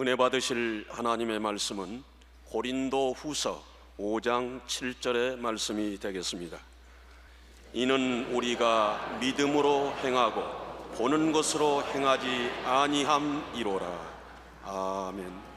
은혜 받으실 하나님의 말씀은 고린도 후서 5장 7절의 말씀이 되겠습니다. 이는 우리가 믿음으로 행하고 보는 것으로 행하지 아니함이로라. 아멘.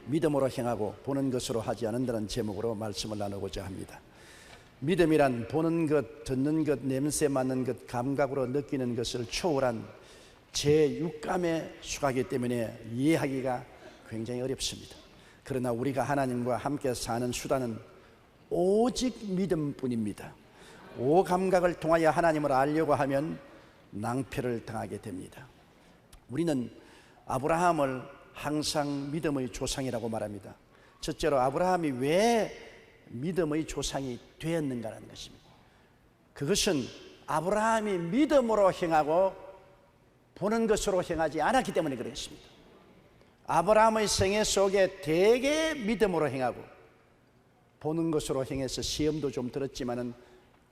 믿음으로 행하고 보는 것으로 하지 않는다는 제목으로 말씀을 나누고자 합니다. 믿음이란 보는 것, 듣는 것, 냄새 맡는 것, 감각으로 느끼는 것을 초월한 제6감의 수가이기 때문에 이해하기가 굉장히 어렵습니다. 그러나 우리가 하나님과 함께 사는 수단은 오직 믿음뿐입니다. 오감각을 통하여 하나님을 알려고 하면 낭패를 당하게 됩니다. 우리는 아브라함을 항상 믿음의 조상이라고 말합니다. 첫째로 아브라함이 왜 믿음의 조상이 되었는가라는 것입니다. 그것은 아브라함이 믿음으로 행하고 보는 것으로 행하지 않았기 때문에 그렇습니다. 아브라함의 생애 속에 대개 믿음으로 행하고 보는 것으로 행해서 시험도 좀 들었지만은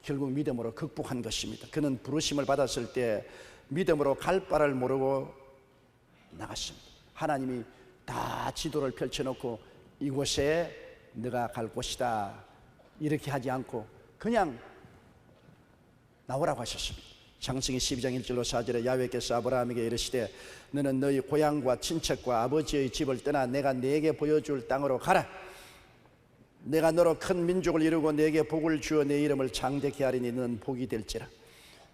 결국 믿음으로 극복한 것입니다. 그는 부르심을 받았을 때 믿음으로 갈 바를 모르고 나갔습니다. 하나님이 다 지도를 펼쳐놓고 이곳에 네가 갈 곳이다 이렇게 하지 않고 그냥 나오라고 하셨습니다. 창세기 12장 1절로 4절에 야훼께서 아브라함에게 이르시되 너는 너희 고향과 친척과 아버지의 집을 떠나 내가 네게 보여줄 땅으로 가라. 내가 너로 큰 민족을 이루고 네게 복을 주어 내 이름을 장대케 하리니 너는 복이 될지라.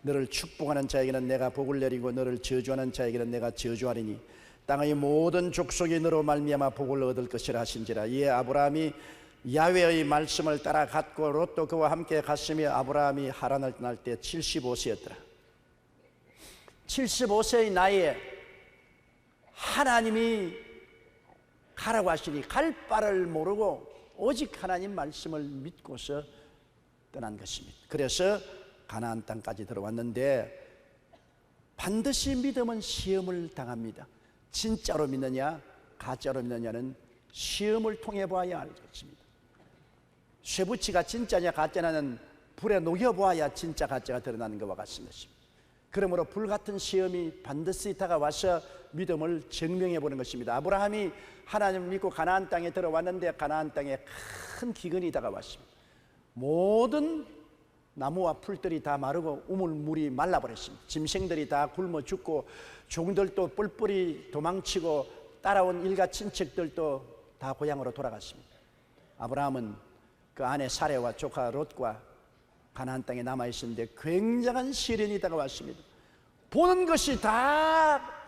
너를 축복하는 자에게는 내가 복을 내리고 너를 저주하는 자에게는 내가 저주하리니 땅의 모든 족속이 너로 말미암아 복을 얻을 것이라 하신지라. 이에 아브라함이 야훼의 말씀을 따라 갔고 롯도 그와 함께 갔으며 아브라함이 하란을 떠날 때 75세였더라. 75세의 나이에 하나님이 가라고 하시니 갈 바를 모르고 오직 하나님 말씀을 믿고서 떠난 것입니다. 그래서 가나안 땅까지 들어왔는데 반드시 믿음은 시험을 당합니다. 진짜로 믿느냐 가짜로 믿느냐는 시험을 통해 봐야 알겠습니다. 쇠붙이가 진짜냐 가짜냐는 불에 녹여보아야 진짜 가짜가 드러나는 것과 같은 것입니다. 그러므로 불같은 시험이 반드시 다가와서 믿음을 증명해 보는 것입니다. 아브라함이 하나님을 믿고 가나안 땅에 들어왔는데 가나안 땅에 큰 기근이 다가왔습니다. 모든 나무와 풀들이 다 마르고 우물물이 말라버렸습니다. 짐승들이 다 굶어 죽고 종들도 뿔뿔이 도망치고 따라온 일가 친척들도 다 고향으로 돌아갔습니다. 아브라함은 그 아내 사레와 조카 롯과 가나안 땅에 남아있었는데 굉장한 시련이 다가왔습니다. 보는 것이 다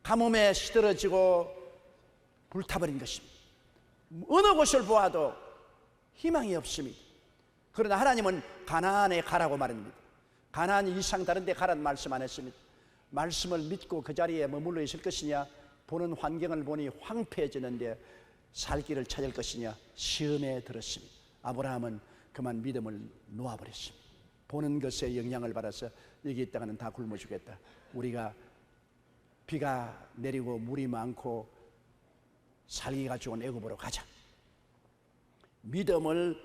가뭄에 시들어지고 불타버린 것입니다. 어느 곳을 보아도 희망이 없습니다. 그러나 하나님은 가나안에 가라고 말합니다. 가나안 이상 다른 데 가라는 말씀 안 했습니다. 말씀을 믿고 그 자리에 머물러 있을 것이냐, 보는 환경을 보니 황폐해지는데 살 길을 찾을 것이냐 시험에 들었습니다. 아브라함은 그만 믿음을 놓아버렸습니다. 보는 것에 영향을 받아서 여기 있다가는 다 굶어 죽겠다. 우리가 비가 내리고 물이 많고 살기가 좋은 애굽으로 가자. 믿음을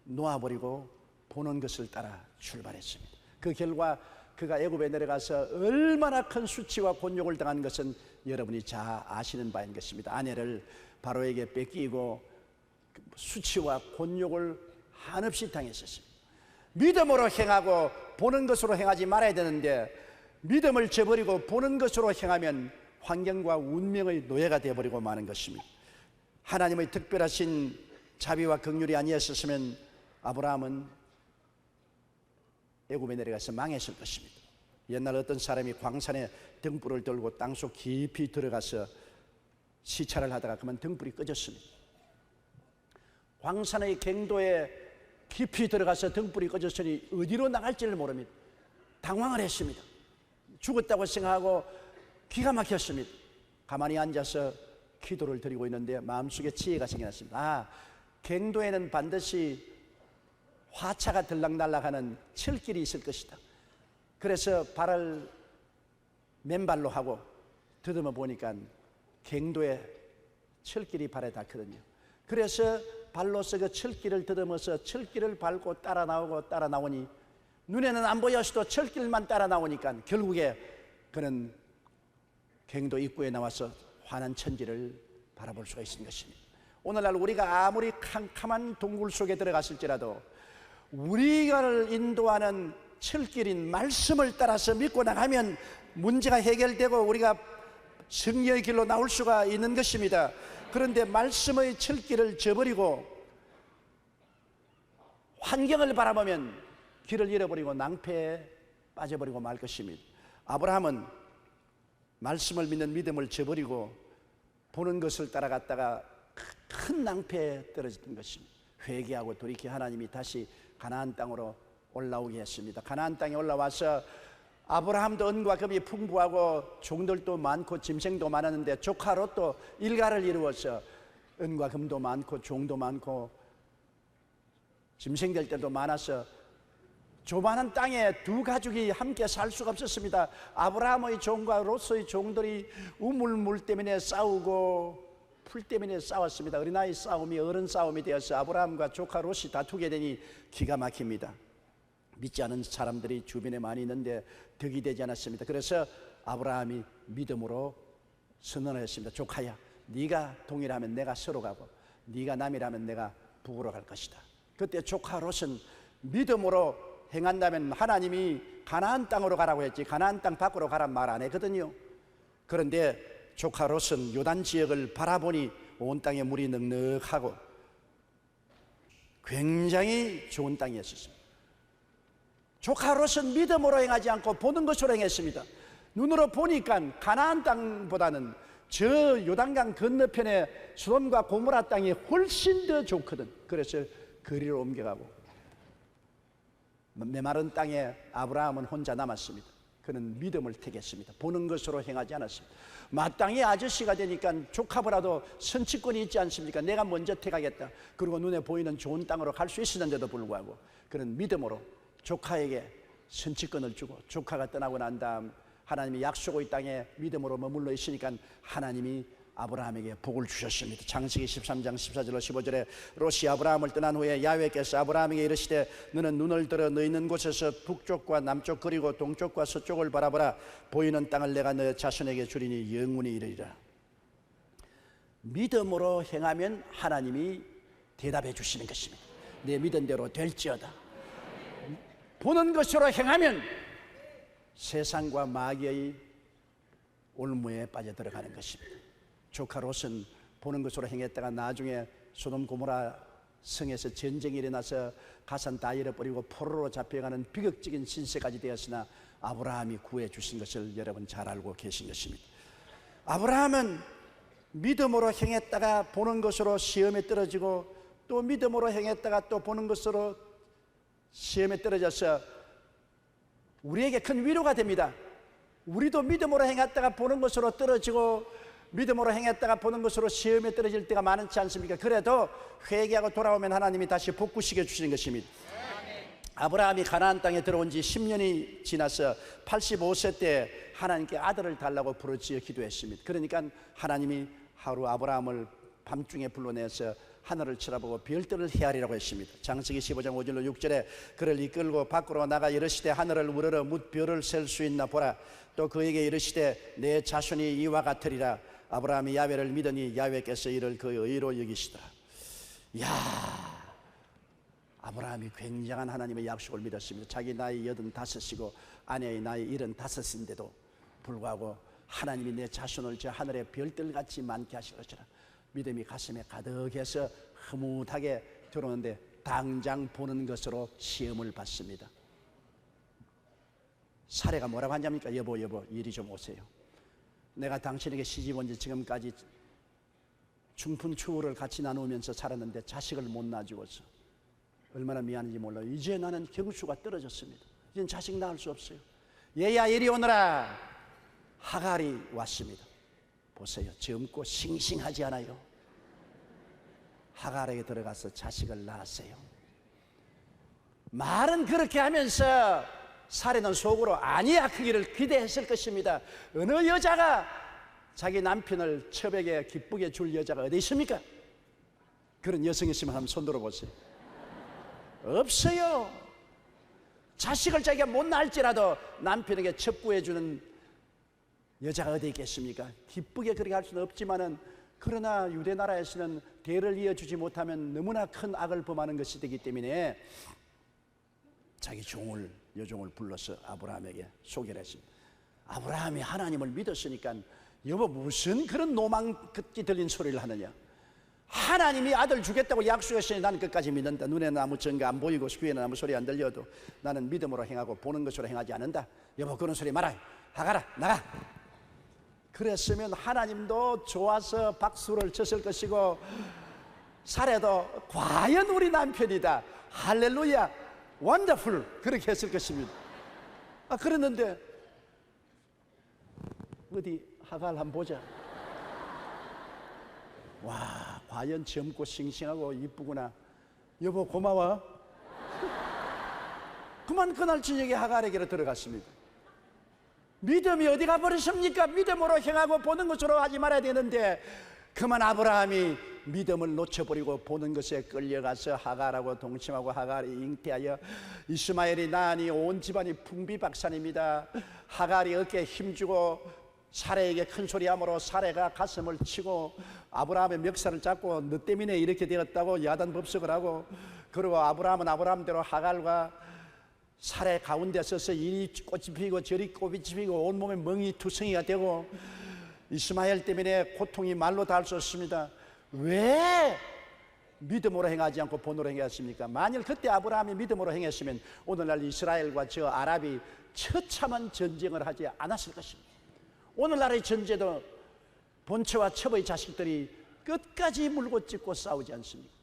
놓아버리고 보는 것을 따라 출발했습니다. 그 결과 그가 애굽에 내려가서 얼마나 큰 수치와 곤욕을 당한 것은 여러분이 잘 아시는 바인 것입니다. 아내를 바로에게 뺏기고 수치와 곤욕을 한없이 당했었습니다. 믿음으로 행하고 보는 것으로 행하지 말아야 되는데 믿음을 저버리고 보는 것으로 행하면 환경과 운명의 노예가 되어버리고 마는 것입니다. 하나님의 특별하신 자비와 긍휼이 아니었으면 아브라함은 애굽에 내려가서 망했을 것입니다. 옛날 어떤 사람이 광산에 등불을 들고 땅속 깊이 들어가서 시찰을 하다가 그만 등불이 꺼졌습니다. 광산의 갱도에 깊이 들어가서 등불이 꺼졌으니 어디로 나갈지를 모릅니다. 당황을 했습니다. 죽었다고 생각하고 기가 막혔습니다. 가만히 앉아서 기도를 드리고 있는데 마음속에 지혜가 생겨났습니다. 아, 갱도에는 반드시 화차가 들락날락하는 철길이 있을 것이다. 그래서 발을 맨발로 하고 더듬어 보니까 갱도에 철길이 발에 닿거든요. 그래서 발로서 그 철길을 더듬어서 철길을 밟고 따라 나오니 눈에는 안 보여서도 철길만 따라 나오니까 결국에 그는 갱도 입구에 나와서 환한 천지를 바라볼 수가 있는 것입니다. 오늘날 우리가 아무리 캄캄한 동굴 속에 들어갔을지라도 우리를 인도하는 철길인 말씀을 따라서 믿고 나가면 문제가 해결되고 우리가 승리의 길로 나올 수가 있는 것입니다. 그런데 말씀의 철길을 저버리고 환경을 바라보면 길을 잃어버리고 낭패에 빠져버리고 말 것입니다. 아브라함은 말씀을 믿는 믿음을 저버리고 보는 것을 따라갔다가 큰 낭패에 떨어졌던 것입니다. 회개하고 돌이켜 하나님이 다시 가나안 땅으로 올라오게 했습니다. 가나안 땅에 올라와서 아브라함도 은과 금이 풍부하고 종들도 많고 짐승도 많았는데 조카 롯도 일가를 이루어서 은과 금도 많고 종도 많고 짐승들도 많아서 조만한 땅에 두 가족이 함께 살 수가 없었습니다. 아브라함의 종과 롯의 종들이 우물물 때문에 싸우고 풀 때문에 싸웠습니다. 어린아이 싸움이 어른 싸움이 되어서 아브라함과 조카 롯이 다투게 되니 기가 막힙니다. 믿지 않은 사람들이 주변에 많이 있는데 덕이 되지 않았습니다. 그래서 아브라함이 믿음으로 선언을 했습니다. 조카야, 네가 동일하면 내가 서로 가고 네가 남이라면 내가 북으로 갈 것이다. 그때 조카 롯은 믿음으로 행한다면 하나님이 가나안 땅으로 가라고 했지 가나안 땅 밖으로 가란 말 안 했거든요. 그런데 조카 롯은 요단 지역을 바라보니 온 땅에 물이 넉넉하고 굉장히 좋은 땅이었습니다. 조카 롯은 믿음으로 행하지 않고 보는 것으로 행했습니다. 눈으로 보니까 가나안 땅보다는 저 요단강 건너편의 소돔과 고모라 땅이 훨씬 더 좋거든. 그래서 거리를 옮겨가고 메마른 땅에 아브라함은 혼자 남았습니다. 그는 믿음을 택했습니다. 보는 것으로 행하지 않았습니다. 마땅히 아저씨가 되니까 조카보다도 선취권이 있지 않습니까? 내가 먼저 택하겠다. 그리고 눈에 보이는 좋은 땅으로 갈 수 있었는데도 불구하고 그는 믿음으로 조카에게 선취권을 주고 조카가 떠나고 난 다음 하나님이 약속의 땅에 믿음으로 머물러 있으니까 하나님이 아브라함에게 복을 주셨습니다. 창세기 13장 14절로 15절에 롯이 아브라함을 떠난 후에 야훼께서 아브라함에게 이르시되 너는 눈을 들어 너 있는 곳에서 북쪽과 남쪽 그리고 동쪽과 서쪽을 바라보라. 보이는 땅을 내가 너 자손에게 주리니 영원히 이르리라. 믿음으로 행하면 하나님이 대답해 주시는 것입니다. 내 믿은 대로 될지어다. 보는 것으로 행하면 세상과 마귀의 올무에 빠져들어가는 것입니다. 조카 롯은 보는 것으로 행했다가 나중에 소돔 고모라 성에서 전쟁이 일어나서 가산 다 잃어버리고 포로로 잡혀가는 비극적인 신세까지 되었으나 아브라함이 구해 주신 것을 여러분 잘 알고 계신 것입니다. 아브라함은 믿음으로 행했다가 보는 것으로 시험에 떨어지고 또 믿음으로 행했다가 또 보는 것으로 시험에 떨어져서 우리에게 큰 위로가 됩니다. 우리도 믿음으로 행했다가 보는 것으로 떨어지고 믿음으로 행했다가 보는 것으로 시험에 떨어질 때가 많지 않습니까? 그래도 회개하고 돌아오면 하나님이 다시 복구시켜 주시는 것입니다. 아브라함이 가나안 땅에 들어온 지 10년이 지나서 85세 때 하나님께 아들을 달라고 부르짖어 기도했습니다. 그러니까 하나님이 하루 아브라함을 밤중에 불러내서 하늘을 쳐다보고 별들을 헤아리라고 했습니다. 창세기 15장 5절로 6절에 그를 이끌고 밖으로 나가 이르시되 하늘을 우러러 뭇 별을 셀 수 있나 보라. 또 그에게 이르시되 내 자손이 이와 같으리라. 아브라함이 야훼를 믿으니 야훼께서 이를 그의 의로 여기시더라. 이야, 아브라함이 굉장한 하나님의 약속을 믿었습니다. 자기 나이 85이고 아내의 나이 75인데도 불구하고 하나님이 내 자손을 저 하늘의 별들같이 많게 하실 것이라. 믿음이 가슴에 가득해서 흐뭇하게 들어오는데 당장 보는 것으로 시험을 받습니다. 사례가 뭐라고 하냐니까 여보 이리 좀 오세요. 내가 당신에게 시집 온 지 지금까지 중푼 추후를 같이 나누면서 살았는데 자식을 못 낳아주어서 얼마나 미안한지 몰라요. 이제 나는 경수가 떨어졌습니다. 이젠 자식 낳을 수 없어요. 얘야 이리 오너라. 하갈이 왔습니다. 보세요. 젊고 싱싱하지 않아요? 하갈에게 들어가서 자식을 낳았어요. 말은 그렇게 하면서 사례는 속으로 아니야 크기를 기대했을 것입니다. 어느 여자가 자기 남편을 처백에 기쁘게 줄 여자가 어디 있습니까? 그런 여성이 있으면 한번 손 들어보세요. 없어요. 자식을 자기가 못 낳을지라도 남편에게 첩구해주는 여자가 어디 있겠습니까? 기쁘게 그렇게 할 수는 없지만은 그러나 유대 나라에서는 대를 이어주지 못하면 너무나 큰 악을 범하는 것이 되기 때문에 자기 여종을 불러서 아브라함에게 소개를 했습니다. 아브라함이 하나님을 믿었으니까 여보, 무슨 그런 노망끝이 들린 소리를 하느냐? 하나님이 아들 주겠다고 약속했으니 나는 끝까지 믿는다. 눈에는 아무 증거 안 보이고 귀에는 아무 소리 안 들려도 나는 믿음으로 행하고 보는 것으로 행하지 않는다. 여보, 그런 소리 말아요. 나가라, 나가. 그랬으면 하나님도 좋아서 박수를 쳤을 것이고 사례도 과연 우리 남편이다, 할렐루야, 원더풀, 그렇게 했을 것입니다. 그랬는데 어디 하갈 한번 보자. 와, 과연 젊고 싱싱하고 이쁘구나. 여보, 고마워. 그만 그날 저녁에 하갈에게로 들어갔습니다. 믿음이 어디 가버리십니까? 믿음으로 행하고 보는 것으로 하지 말아야 되는데 그만 아브라함이 믿음을 놓쳐버리고 보는 것에 끌려가서 하갈하고 동침하고 하갈이 잉태하여 이스마엘이 낳으니 온 집안이 풍비박산입니다. 하갈이 어깨에 힘주고 사레에게 큰 소리함으로 사레가 가슴을 치고 아브라함의 멱살을 잡고 너 때문에 이렇게 되었다고 야단법석을 하고, 그리고 아브라함은 아브라함대로 하갈과 사레 가운데 서서 이리 꽃이 피고 저리 꽃이 피고 온몸에 멍이 투성이가 되고 이스마엘 때문에 고통이 말로 닿을 수 없습니다. 왜 믿음으로 행하지 않고 본으로 행했습니까? 만일 그때 아브라함이 믿음으로 행했으면 오늘날 이스라엘과 저 아랍이 처참한 전쟁을 하지 않았을 것입니다. 오늘날의 전쟁도 본처와 첩의 자식들이 끝까지 물고 찢고 싸우지 않습니까?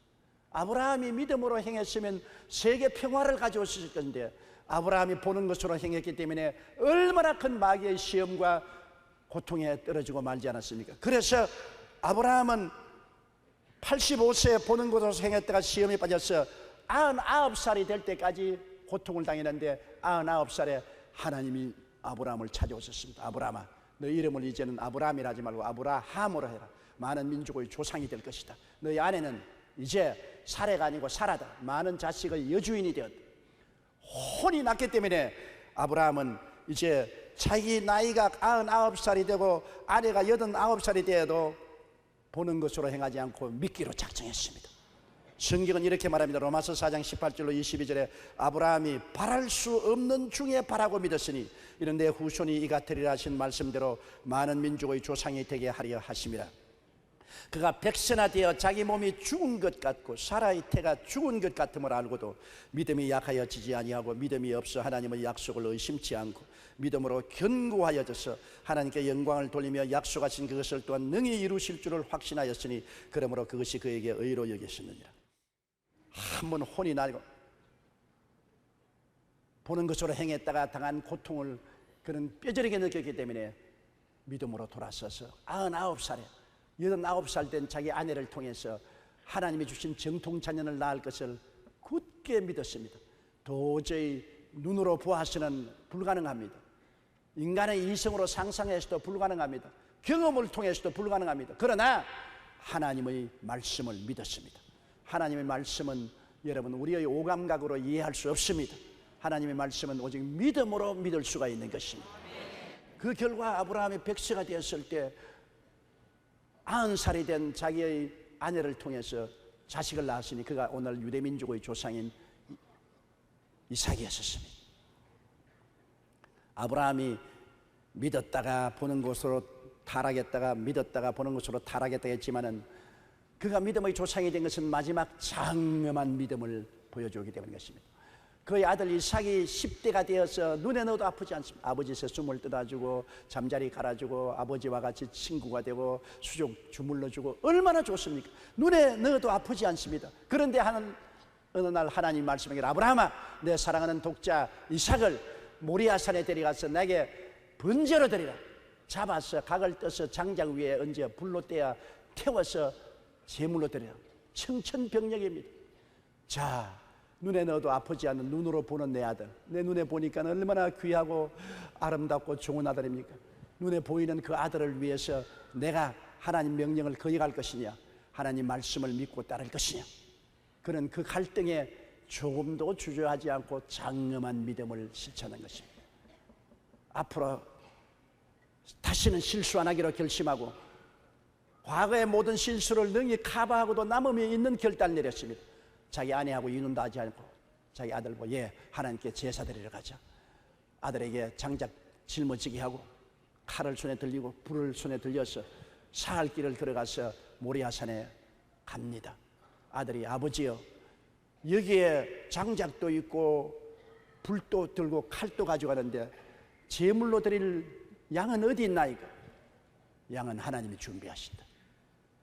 아브라함이 믿음으로 행했으면 세계 평화를 가져왔을 건데 아브라함이 보는 것으로 행했기 때문에 얼마나 큰 마귀의 시험과 고통에 떨어지고 말지 않았습니까? 그래서 아브라함은 85세에 보는 것으로 행했다가 시험에 빠져서 99살이 될 때까지 고통을 당했는데 99살에 하나님이 아브라함을 찾아오셨습니다. 아브라함아, 너 이름을 이제는 아브라함이라 하지 말고 아브라함으로 해라. 많은 민족의 조상이 될 것이다. 너희 아내는 이제 사레가 아니고 사라다. 많은 자식의 여주인이 되었다. 혼이 났기 때문에 아브라함은 이제 자기 나이가 99살이 되고 아내가 89살이 되어도 보는 것으로 행하지 않고 믿기로 작정했습니다. 성경은 이렇게 말합니다. 로마서 4장 18절로 22절에 아브라함이 바랄 수 없는 중에 바라고 믿었으니 이런 내 후손이 이 같으리라 하신 말씀대로 많은 민족의 조상이 되게 하려 하심이라. 그가 백세나되어 자기 몸이 죽은 것 같고 사라의 태가 죽은 것 같음을 알고도 믿음이 약하여 지지 아니하고 믿음이 없어 하나님의 약속을 의심치 않고 믿음으로 견고하여져서 하나님께 영광을 돌리며 약속하신 그것을 또한 능히 이루실 줄을 확신하였으니 그러므로 그것이 그에게 의로 여기셨느니라. 한번 혼이 나고 보는 것으로 행했다가 당한 고통을 그는 뼈저리게 느꼈기 때문에 믿음으로 돌아서서 99살에 89살 된 자기 아내를 통해서 하나님이 주신 정통자녀를 낳을 것을 굳게 믿었습니다. 도저히 눈으로 보아서는 불가능합니다. 인간의 이성으로 상상해서도 불가능합니다. 경험을 통해서도 불가능합니다. 그러나 하나님의 말씀을 믿었습니다. 하나님의 말씀은 여러분 우리의 오감각으로 이해할 수 없습니다. 하나님의 말씀은 오직 믿음으로 믿을 수가 있는 것입니다. 그 결과 아브라함이 100세가 되었을 때 90살이 된 자기의 아내를 통해서 자식을 낳았으니 그가 오늘 유대민족의 조상인 이삭이었습니다. 아브라함이 믿었다가 보는 것으로 타락했다가 믿었다가 보는 것으로 타락했다 했지만은 그가 믿음의 조상이 된 것은 마지막 장엄한 믿음을 보여주기 때문인 것입니다. 그의 아들 이삭이 10대가 되어서 눈에 넣어도 아프지 않습니다. 아버지 세숨을 뜯어주고 잠자리 갈아주고 아버지와 같이 친구가 되고 수족 주물러주고 얼마나 좋습니까? 눈에 넣어도 아프지 않습니다. 그런데 어느 날 하나님 말씀하기를 아브라함아, 내 사랑하는 독자 이삭을 모리아산에 데려가서 내게 번제로 드리라. 잡아서 각을 떠서 장작 위에 얹어 불로 떼어 태워서 제물로 드리라. 청천벽력입니다. 자, 눈에 넣어도 아프지 않는 눈으로 보는 내 아들, 내 눈에 보니까 얼마나 귀하고 아름답고 좋은 아들입니까? 눈에 보이는 그 아들을 위해서 내가 하나님 명령을 거역할 것이냐, 하나님 말씀을 믿고 따를 것이냐, 그런 그 갈등에 조금도 주저하지 않고 장엄한 믿음을 실천한 것입니다. 앞으로 다시는 실수 안 하기로 결심하고 과거의 모든 실수를 능히 커버하고도 남음이 있는 결단을 내렸습니다. 자기 아내하고 이혼도 하지 않고 자기 아들 하나님께 제사 드리러 가자. 아들에게 장작 짊어지게 하고 칼을 손에 들리고 불을 손에 들려서 사흘 길을 걸어가서 모리아산에 갑니다. 아들이 아버지여, 여기에 장작도 있고 불도 들고 칼도 가져가는데 제물로 드릴 양은 어디 있나이까? 양은 하나님이 준비하신다.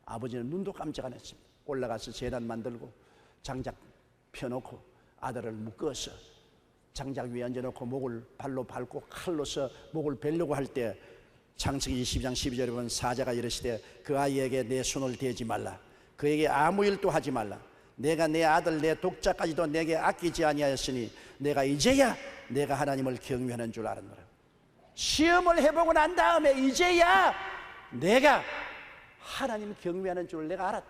아버지는 눈도 깜짝 안 했습니다. 올라가서 제단 만들고 장작 펴놓고 아들을 묶어서 장작 위에 얹어놓고 목을 발로 밟고 칼로서 목을 베려고 할 때 창세기 22장 12절에 보면 사자가 이르시되 그 아이에게 내 손을 대지 말라. 그에게 아무 일도 하지 말라. 내가 내 아들 내 독자까지도 내게 아끼지 아니하였으니 내가 이제야 내가 하나님을 경외하는 줄 알았노라. 시험을 해보고 난 다음에 이제야 내가 하나님 경외하는 줄 내가 알았다.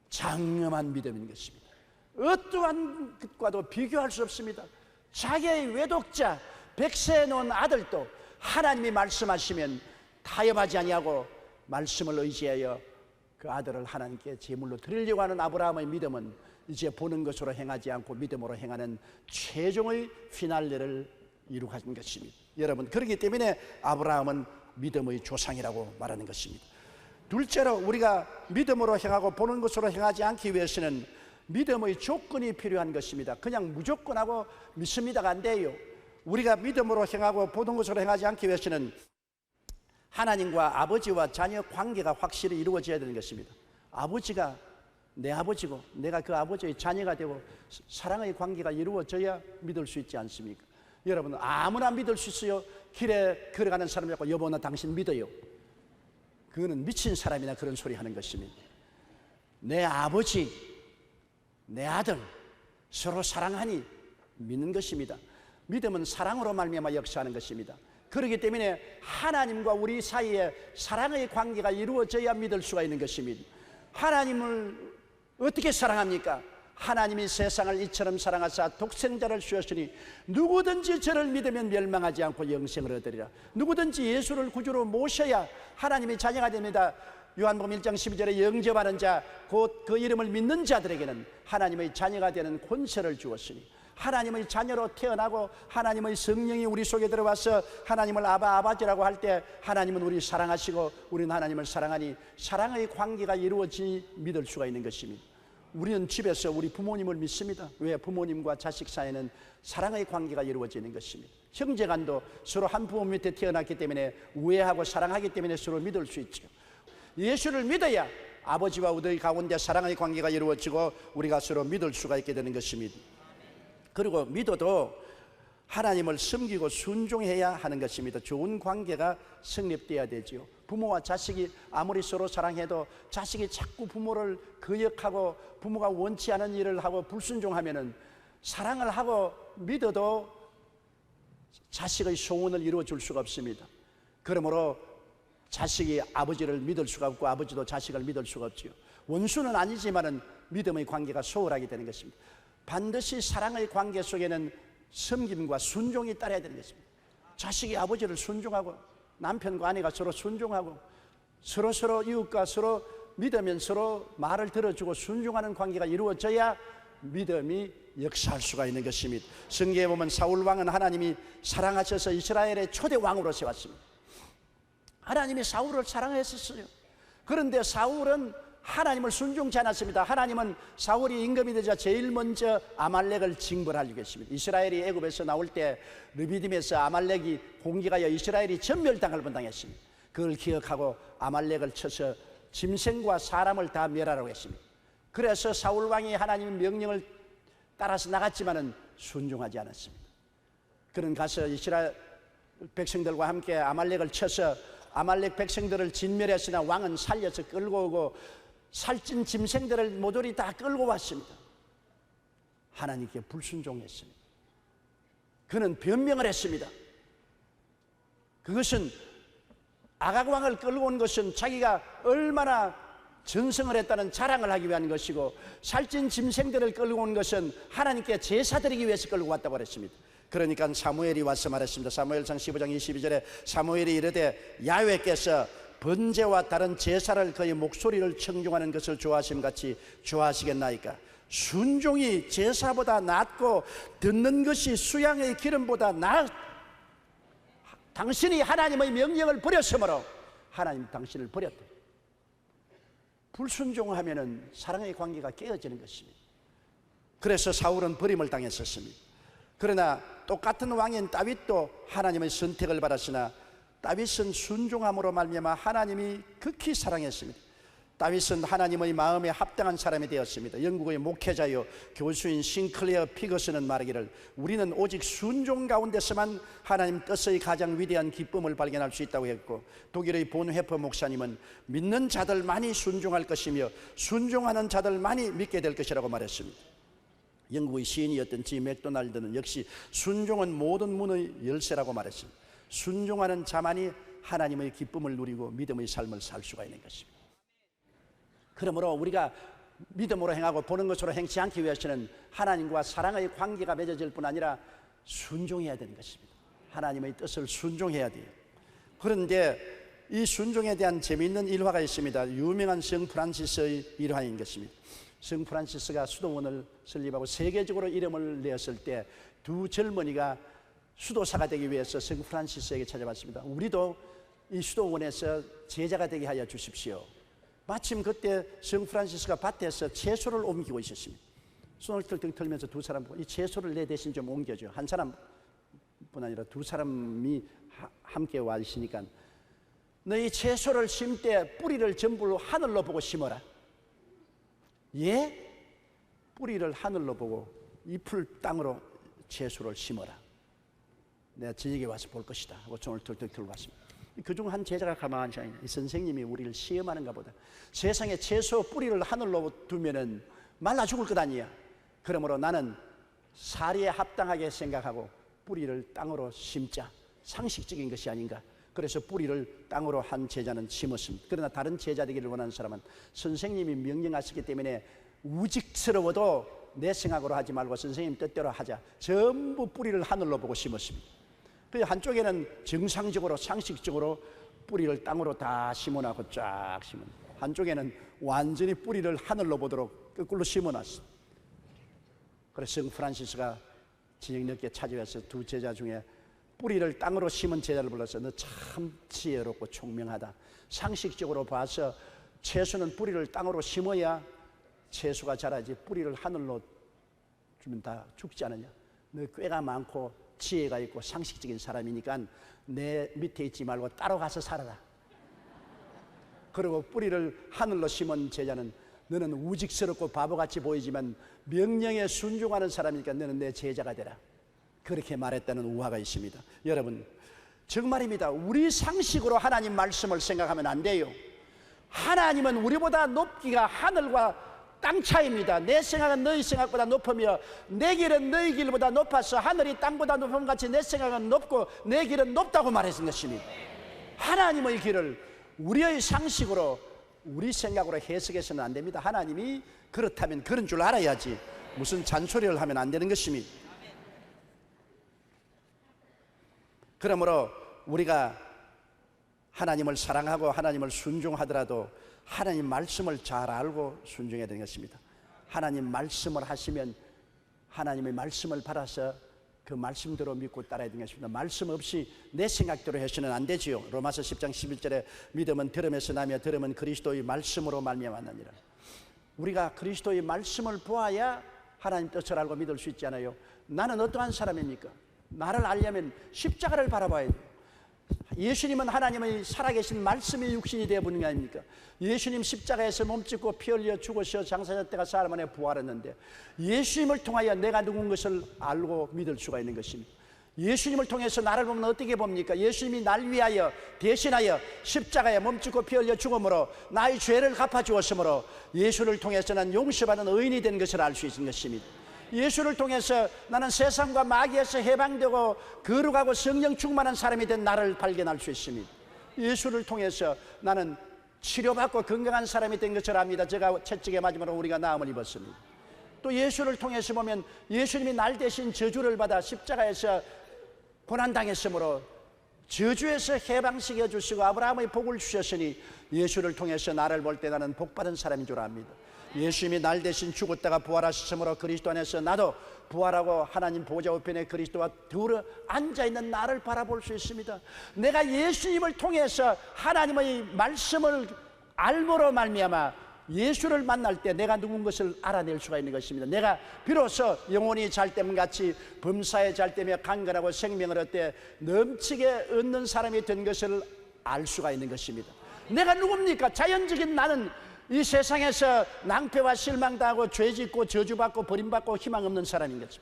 장엄한 믿음인 것입니다. 어떠한 것과도 비교할 수 없습니다. 자기의 외독자 100세에 놓은 아들도 하나님이 말씀하시면 타협하지 아니하고 말씀을 의지하여 그 아들을 하나님께 제물로 드리려고 하는 아브라함의 믿음은 이제 보는 것으로 행하지 않고 믿음으로 행하는 최종의 피날레를 이루어진 것입니다. 여러분, 그렇기 때문에 아브라함은 믿음의 조상이라고 말하는 것입니다. 둘째로 우리가 믿음으로 행하고 보는 것으로 행하지 않기 위해서는 믿음의 조건이 필요한 것입니다. 그냥 무조건 하고 믿습니다가 안 돼요. 우리가 믿음으로 행하고 보는 것으로 행하지 않기 위해서는 하나님과 아버지와 자녀 관계가 확실히 이루어져야 되는 것입니다. 아버지가 내 아버지고 내가 그 아버지의 자녀가 되고 사랑의 관계가 이루어져야 믿을 수 있지 않습니까? 여러분, 아무나 믿을 수 있어요? 길에 걸어가는 사람이 자꾸 여보 나 당신 믿어요. 그거는 미친 사람이나 그런 소리 하는 것입니다. 내 아버지, 내 아들 서로 사랑하니 믿는 것입니다. 믿음은 사랑으로 말미암아 역사하는 것입니다. 그렇기 때문에 하나님과 우리 사이에 사랑의 관계가 이루어져야 믿을 수가 있는 것입니다. 하나님을 어떻게 사랑합니까? 하나님이 세상을 이처럼 사랑하사 독생자를 주었으니 누구든지 저를 믿으면 멸망하지 않고 영생을 얻으리라. 누구든지 예수를 구주로 모셔야 하나님의 자녀가 됩니다. 요한복음 1장 12절에 영접하는 자 곧 그 이름을 믿는 자들에게는 하나님의 자녀가 되는 권세를 주었으니 하나님의 자녀로 태어나고 하나님의 성령이 우리 속에 들어와서 하나님을 아바 아버지라고 할 때 하나님은 우리 사랑하시고 우리는 하나님을 사랑하니 사랑의 관계가 이루어지 믿을 수가 있는 것입니다. 우리는 집에서 우리 부모님을 믿습니다. 왜? 부모님과 자식 사이에는 사랑의 관계가 이루어지는 것입니다. 형제간도 서로 한 부모 밑에 태어났기 때문에 우애하고 사랑하기 때문에 서로 믿을 수 있죠. 예수를 믿어야 아버지와 우리 가운데 사랑의 관계가 이루어지고 우리가 서로 믿을 수가 있게 되는 것입니다. 그리고 믿어도 하나님을 섬기고 순종해야 하는 것입니다. 좋은 관계가 성립돼야 되죠. 부모와 자식이 아무리 서로 사랑해도 자식이 자꾸 부모를 거역하고 부모가 원치 않은 일을 하고 불순종하면은 사랑을 하고 믿어도 자식의 소원을 이루어 줄 수가 없습니다. 그러므로 자식이 아버지를 믿을 수가 없고 아버지도 자식을 믿을 수가 없지요. 원수는 아니지만은 믿음의 관계가 소홀하게 되는 것입니다. 반드시 사랑의 관계 속에는 섬김과 순종이 따라야 되는 것입니다. 자식이 아버지를 순종하고 남편과 아내가 서로 순종하고 서로 이웃과 서로 믿으면 서로 말을 들어주고 순종하는 관계가 이루어져야 믿음이 역사할 수가 있는 것입니다. 성경에 보면 사울 왕은 하나님이 사랑하셔서 이스라엘의 초대 왕으로 세웠습니다. 하나님이 사울을 사랑했었어요. 그런데 사울은 하나님을 순종치 않았습니다. 하나님은 사울이 임금이 되자 제일 먼저 아말렉을 징벌하려고 했습니다. 이스라엘이 애굽에서 나올 때 르비딤에서 아말렉이 공격하여 이스라엘이 전멸당할 뻔당했습니다. 그걸 기억하고 아말렉을 쳐서 짐승과 사람을 다 멸하라고 했습니다. 그래서 사울 왕이 하나님의 명령을 따라서 나갔지만은 순종하지 않았습니다. 그는 가서 이스라엘 백성들과 함께 아말렉을 쳐서 아말렉 백성들을 진멸했으나 왕은 살려서 끌고 오고 살찐 짐승들을 모조리 다 끌고 왔습니다. 하나님께 불순종했습니다. 그는 변명을 했습니다. 그것은 아각 왕을 끌고 온 것은 자기가 얼마나 전성을 했다는 자랑을 하기 위한 것이고 살찐 짐승들을 끌고 온 것은 하나님께 제사 드리기 위해서 끌고 왔다고 그랬습니다. 그러니까 사무엘이 와서 말했습니다. 사무엘상 15장 22절에 사무엘이 이르되 야훼께서 번제와 다른 제사를 그의 목소리를 청중하는 것을 좋아하심 같이 좋아하시겠나이까. 순종이 제사보다 낫고 듣는 것이 수양의 기름보다 당신이 하나님의 명령을 버렸으므로 하나님 당신을 버렸다. 불순종하면은 사랑의 관계가 깨어지는 것입니다. 그래서 사울은 버림을 당했었습니다. 그러나 똑같은 왕인 다윗도 하나님의 선택을 받았으나 다윗은 순종함으로 말미암아 하나님이 극히 사랑했습니다. 다윗은 하나님의 마음에 합당한 사람이 되었습니다. 영국의 목회자요 교수인 싱클레어 피거스는 말하기를 우리는 오직 순종 가운데서만 하나님 뜻의 가장 위대한 기쁨을 발견할 수 있다고 했고, 독일의 본회퍼 목사님은 믿는 자들만이 순종할 것이며 순종하는 자들만이 믿게 될 것이라고 말했습니다. 영국의 시인이었던 지 맥도날드는 역시 순종은 모든 문의 열쇠라고 말했습니다. 순종하는 자만이 하나님의 기쁨을 누리고 믿음의 삶을 살 수가 있는 것입니다. 그러므로 우리가 믿음으로 행하고 보는 것으로 행치 않기 위해서는 하나님과 사랑의 관계가 맺어질 뿐 아니라 순종해야 되는 것입니다. 하나님의 뜻을 순종해야 돼요. 그런데 이 순종에 대한 재미있는 일화가 있습니다. 유명한 성 프란시스의 일화인 것입니다. 성 프란시스가 수도원을 설립하고 세계적으로 이름을 내었을 때 두 젊은이가 수도사가 되기 위해서 성 프란시스에게 찾아왔습니다. 우리도 이 수도원에서 제자가 되게 하여 주십시오. 마침 그때 성 프란시스가 밭에서 채소를 옮기고 있었습니다. 손을 털떡 털면서 두 사람 보고 이 채소를 내 대신 좀 옮겨줘. 한 사람뿐 아니라 두 사람이 함께 와 있으니까 너희 채소를 심 때 뿌리를 전부 하늘로 보고 심어라. 예? 뿌리를 하늘로 보고 잎을 땅으로 채소를 심어라. 내가 저녁에 와서 볼 것이다 하고 손을 털떡 들고 왔습니다. 그중 한 제자가 가만히 이 선생님이 우리를 시험하는가 보다. 세상에 채소 뿌리를 하늘로 두면은 말라 죽을 것 아니야. 그러므로 나는 사리에 합당하게 생각하고 뿌리를 땅으로 심자. 상식적인 것이 아닌가. 그래서 뿌리를 땅으로 한 제자는 심었습니다. 그러나 다른 제자 되기를 원하는 사람은 선생님이 명령하셨기 때문에 우직스러워도 내 생각으로 하지 말고 선생님 뜻대로 하자. 전부 뿌리를 하늘로 보고 심었습니다. 그 한쪽에는 정상적으로 상식적으로 뿌리를 땅으로 다 심어놨고 쫙 심은, 한쪽에는 완전히 뿌리를 하늘로 보도록 거꾸로 심어놨어. 그래서 성 프란시스가 저녁 늦게 찾아와서 두 제자 중에 뿌리를 땅으로 심은 제자를 불러서 너 참 지혜롭고 총명하다. 상식적으로 봐서 채소는 뿌리를 땅으로 심어야 채소가 자라지 뿌리를 하늘로 주면 다 죽지 않느냐. 너 꾀가 많고 지혜가 있고 상식적인 사람이니까 내 밑에 있지 말고 따로 가서 살아라. 그리고 뿌리를 하늘로 심은 제자는 너는 우직스럽고 바보같이 보이지만 명령에 순종하는 사람이니까 너는 내 제자가 되라. 그렇게 말했다는 우화가 있습니다. 여러분 정말입니다. 우리 상식으로 하나님 말씀을 생각하면 안 돼요. 하나님은 우리보다 높기가 하늘과 땅 차이입니다. 내 생각은 너희 생각보다 높으며 내 길은 너희 길보다 높아서 하늘이 땅보다 높은 같이 내 생각은 높고 내 길은 높다고 말했던 것입니다. 하나님의 길을 우리의 상식으로 우리 생각으로 해석해서는 안 됩니다. 하나님이 그렇다면 그런 줄 알아야지 무슨 잔소리를 하면 안 되는 것입니다. 그러므로 우리가 하나님을 사랑하고 하나님을 순종하더라도 하나님 말씀을 잘 알고 순종해야 되는 것입니다. 하나님 말씀을 하시면 하나님의 말씀을 받아서 그 말씀대로 믿고 따라야 되는 것입니다. 말씀 없이 내 생각대로 해서는 안 되지요. 로마서 10장 11절에 믿음은 들음에서 나며 들음은 그리스도의 말씀으로 말미암았느니라. 우리가 그리스도의 말씀을 보아야 하나님 뜻을 알고 믿을 수 있잖아요. 나는 어떠한 사람입니까? 나를 알려면 십자가를 바라봐야 돼요. 예수님은 하나님의 살아계신 말씀이 육신이 되어 보는 게 아닙니까? 예수님 십자가에서 몸짓고 피 흘려 죽으셔 장사졌다가 사흘 만에 부활했는데 예수님을 통하여 내가 누군 것을 알고 믿을 수가 있는 것입니다. 예수님을 통해서 나를 보면 어떻게 봅니까? 예수님이 날 위하여 대신하여 십자가에 몸짓고 피 흘려 죽음으로 나의 죄를 갚아주었으므로 예수를 통해서 난 용서받은 의인이 된 것을 알 수 있는 것입니다. 예수를 통해서 나는 세상과 마귀에서 해방되고 거룩하고 성령 충만한 사람이 된 나를 발견할 수 있습니다. 예수를 통해서 나는 치료받고 건강한 사람이 된 것을 압니다. 제가 채찍에 맞으므로 우리가 나음을 입었습니다. 또 예수를 통해서 보면 예수님이 날 대신 저주를 받아 십자가에서 고난당했으므로 저주에서 해방시켜 주시고 아브라함의 복을 주셨으니 예수를 통해서 나를 볼 때 나는 복받은 사람인 줄 압니다. 예수님이 날 대신 죽었다가 부활하셨으므로 그리스도 안에서 나도 부활하고 하나님 보좌 우편에 그리스도와 더불어 앉아있는 나를 바라볼 수 있습니다. 내가 예수님을 통해서 하나님의 말씀을 알므로 말미암아 예수를 만날 때 내가 누군 것을 알아낼 수가 있는 것입니다. 내가 비로소 영혼이 잘됨같이 범사에 잘되며 강건하고 생명을 얻되 넘치게 얻는 사람이 된 것을 알 수가 있는 것입니다. 내가 누굽니까? 자연적인 나는 이 세상에서 낭패와 실망당하고 죄짓고 저주받고 버림받고 희망 없는 사람인 거죠.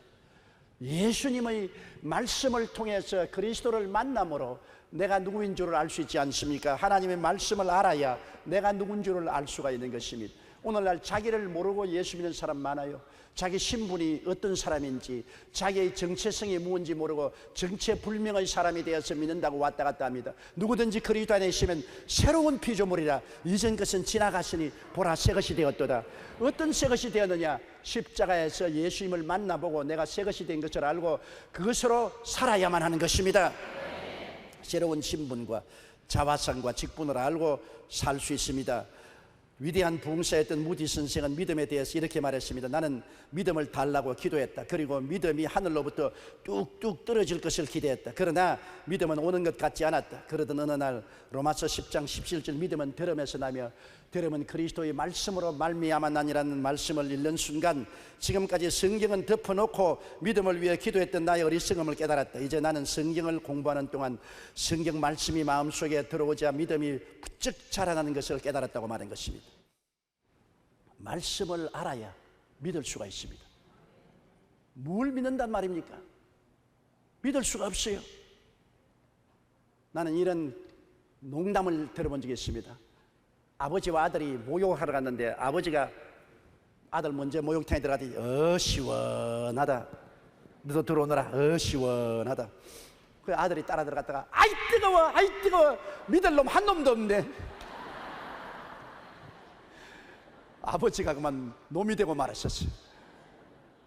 예수님의 말씀을 통해서 그리스도를 만남으로 내가 누구인 줄을 알 수 있지 않습니까? 하나님의 말씀을 알아야 내가 누군 줄을 알 수가 있는 것입니다. 오늘날 자기를 모르고 예수 믿는 사람 많아요. 자기 신분이 어떤 사람인지, 자기의 정체성이 무엇인지 모르고 정체불명의 사람이 되어서 믿는다고 왔다 갔다 합니다. 누구든지 그리스도 안에 있으면 새로운 피조물이라 이전 것은 지나갔으니 보라 새 것이 되었도다. 어떤 새 것이 되었느냐? 십자가에서 예수님을 만나보고 내가 새 것이 된 것을 알고 그것으로 살아야만 하는 것입니다. 새로운 신분과 자화상과 직분을 알고 살 수 있습니다. 위대한 부흥사였던 무디 선생은 믿음에 대해서 이렇게 말했습니다. 나는 믿음을 달라고 기도했다. 그리고 믿음이 하늘로부터 뚝뚝 떨어질 것을 기대했다. 그러나 믿음은 오는 것 같지 않았다. 그러던 어느 날 로마서 10장 17절 믿음은 들음에서 나며 들음은 그리스도의 말씀으로 말미암아 나니라는 말씀을 읽는 순간 지금까지 성경은 덮어놓고 믿음을 위해 기도했던 나의 어리석음을 깨달았다. 이제 나는 성경을 공부하는 동안 성경 말씀이 마음속에 들어오자 믿음이 부쩍 자라나는 것을 깨달았다고 말한 것입니다. 말씀을 알아야 믿을 수가 있습니다. 뭘 믿는단 말입니까? 믿을 수가 없어요. 나는 이런 농담을 들어본 적이 있습니다. 아버지와 아들이 목욕하러 갔는데 아버지가 아들 먼저 목욕탕에 들어가더니 시원하다. 너도 들어오너라. 시원하다. 그 아들이 따라 들어갔다가 아이 뜨거워 믿을 놈 한 놈도 없네. 아버지가 그만 놈이 되고 말았었어요.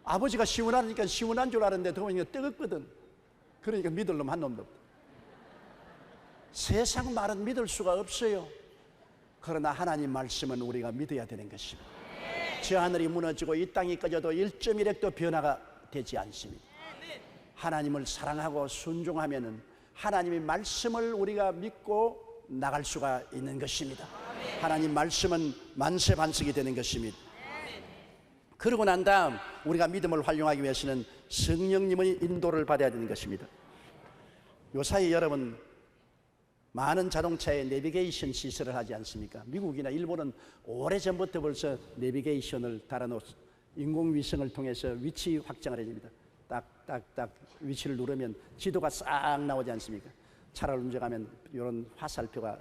아버지가 시원하니까 시원한 줄 알았는데 더우니까 뜨겁거든. 그러니까 믿을 놈 한 놈도 없다. 세상 말은 믿을 수가 없어요. 그러나 하나님 말씀은 우리가 믿어야 되는 것입니다. 저 하늘이 무너지고 이 땅이 꺼져도 1.1핵도 변화가 되지 않습니다. 하나님을 사랑하고 순종하면은 하나님의 말씀을 우리가 믿고 나갈 수가 있는 것입니다. 하나님 말씀은 만세반석이 되는 것입니다. 그러고 난 다음 우리가 믿음을 활용하기 위해서는 성령님의 인도를 받아야 되는 것입니다. 요사이 여러분 많은 자동차에 내비게이션 시설을 하지 않습니까? 미국이나 일본은 오래전부터 벌써 내비게이션을 달아놓고 인공위성을 통해서 위치 확장을 해줍니다. 딱딱딱 위치를 누르면 지도가 싹 나오지 않습니까? 차를 운전하면 이런 화살표가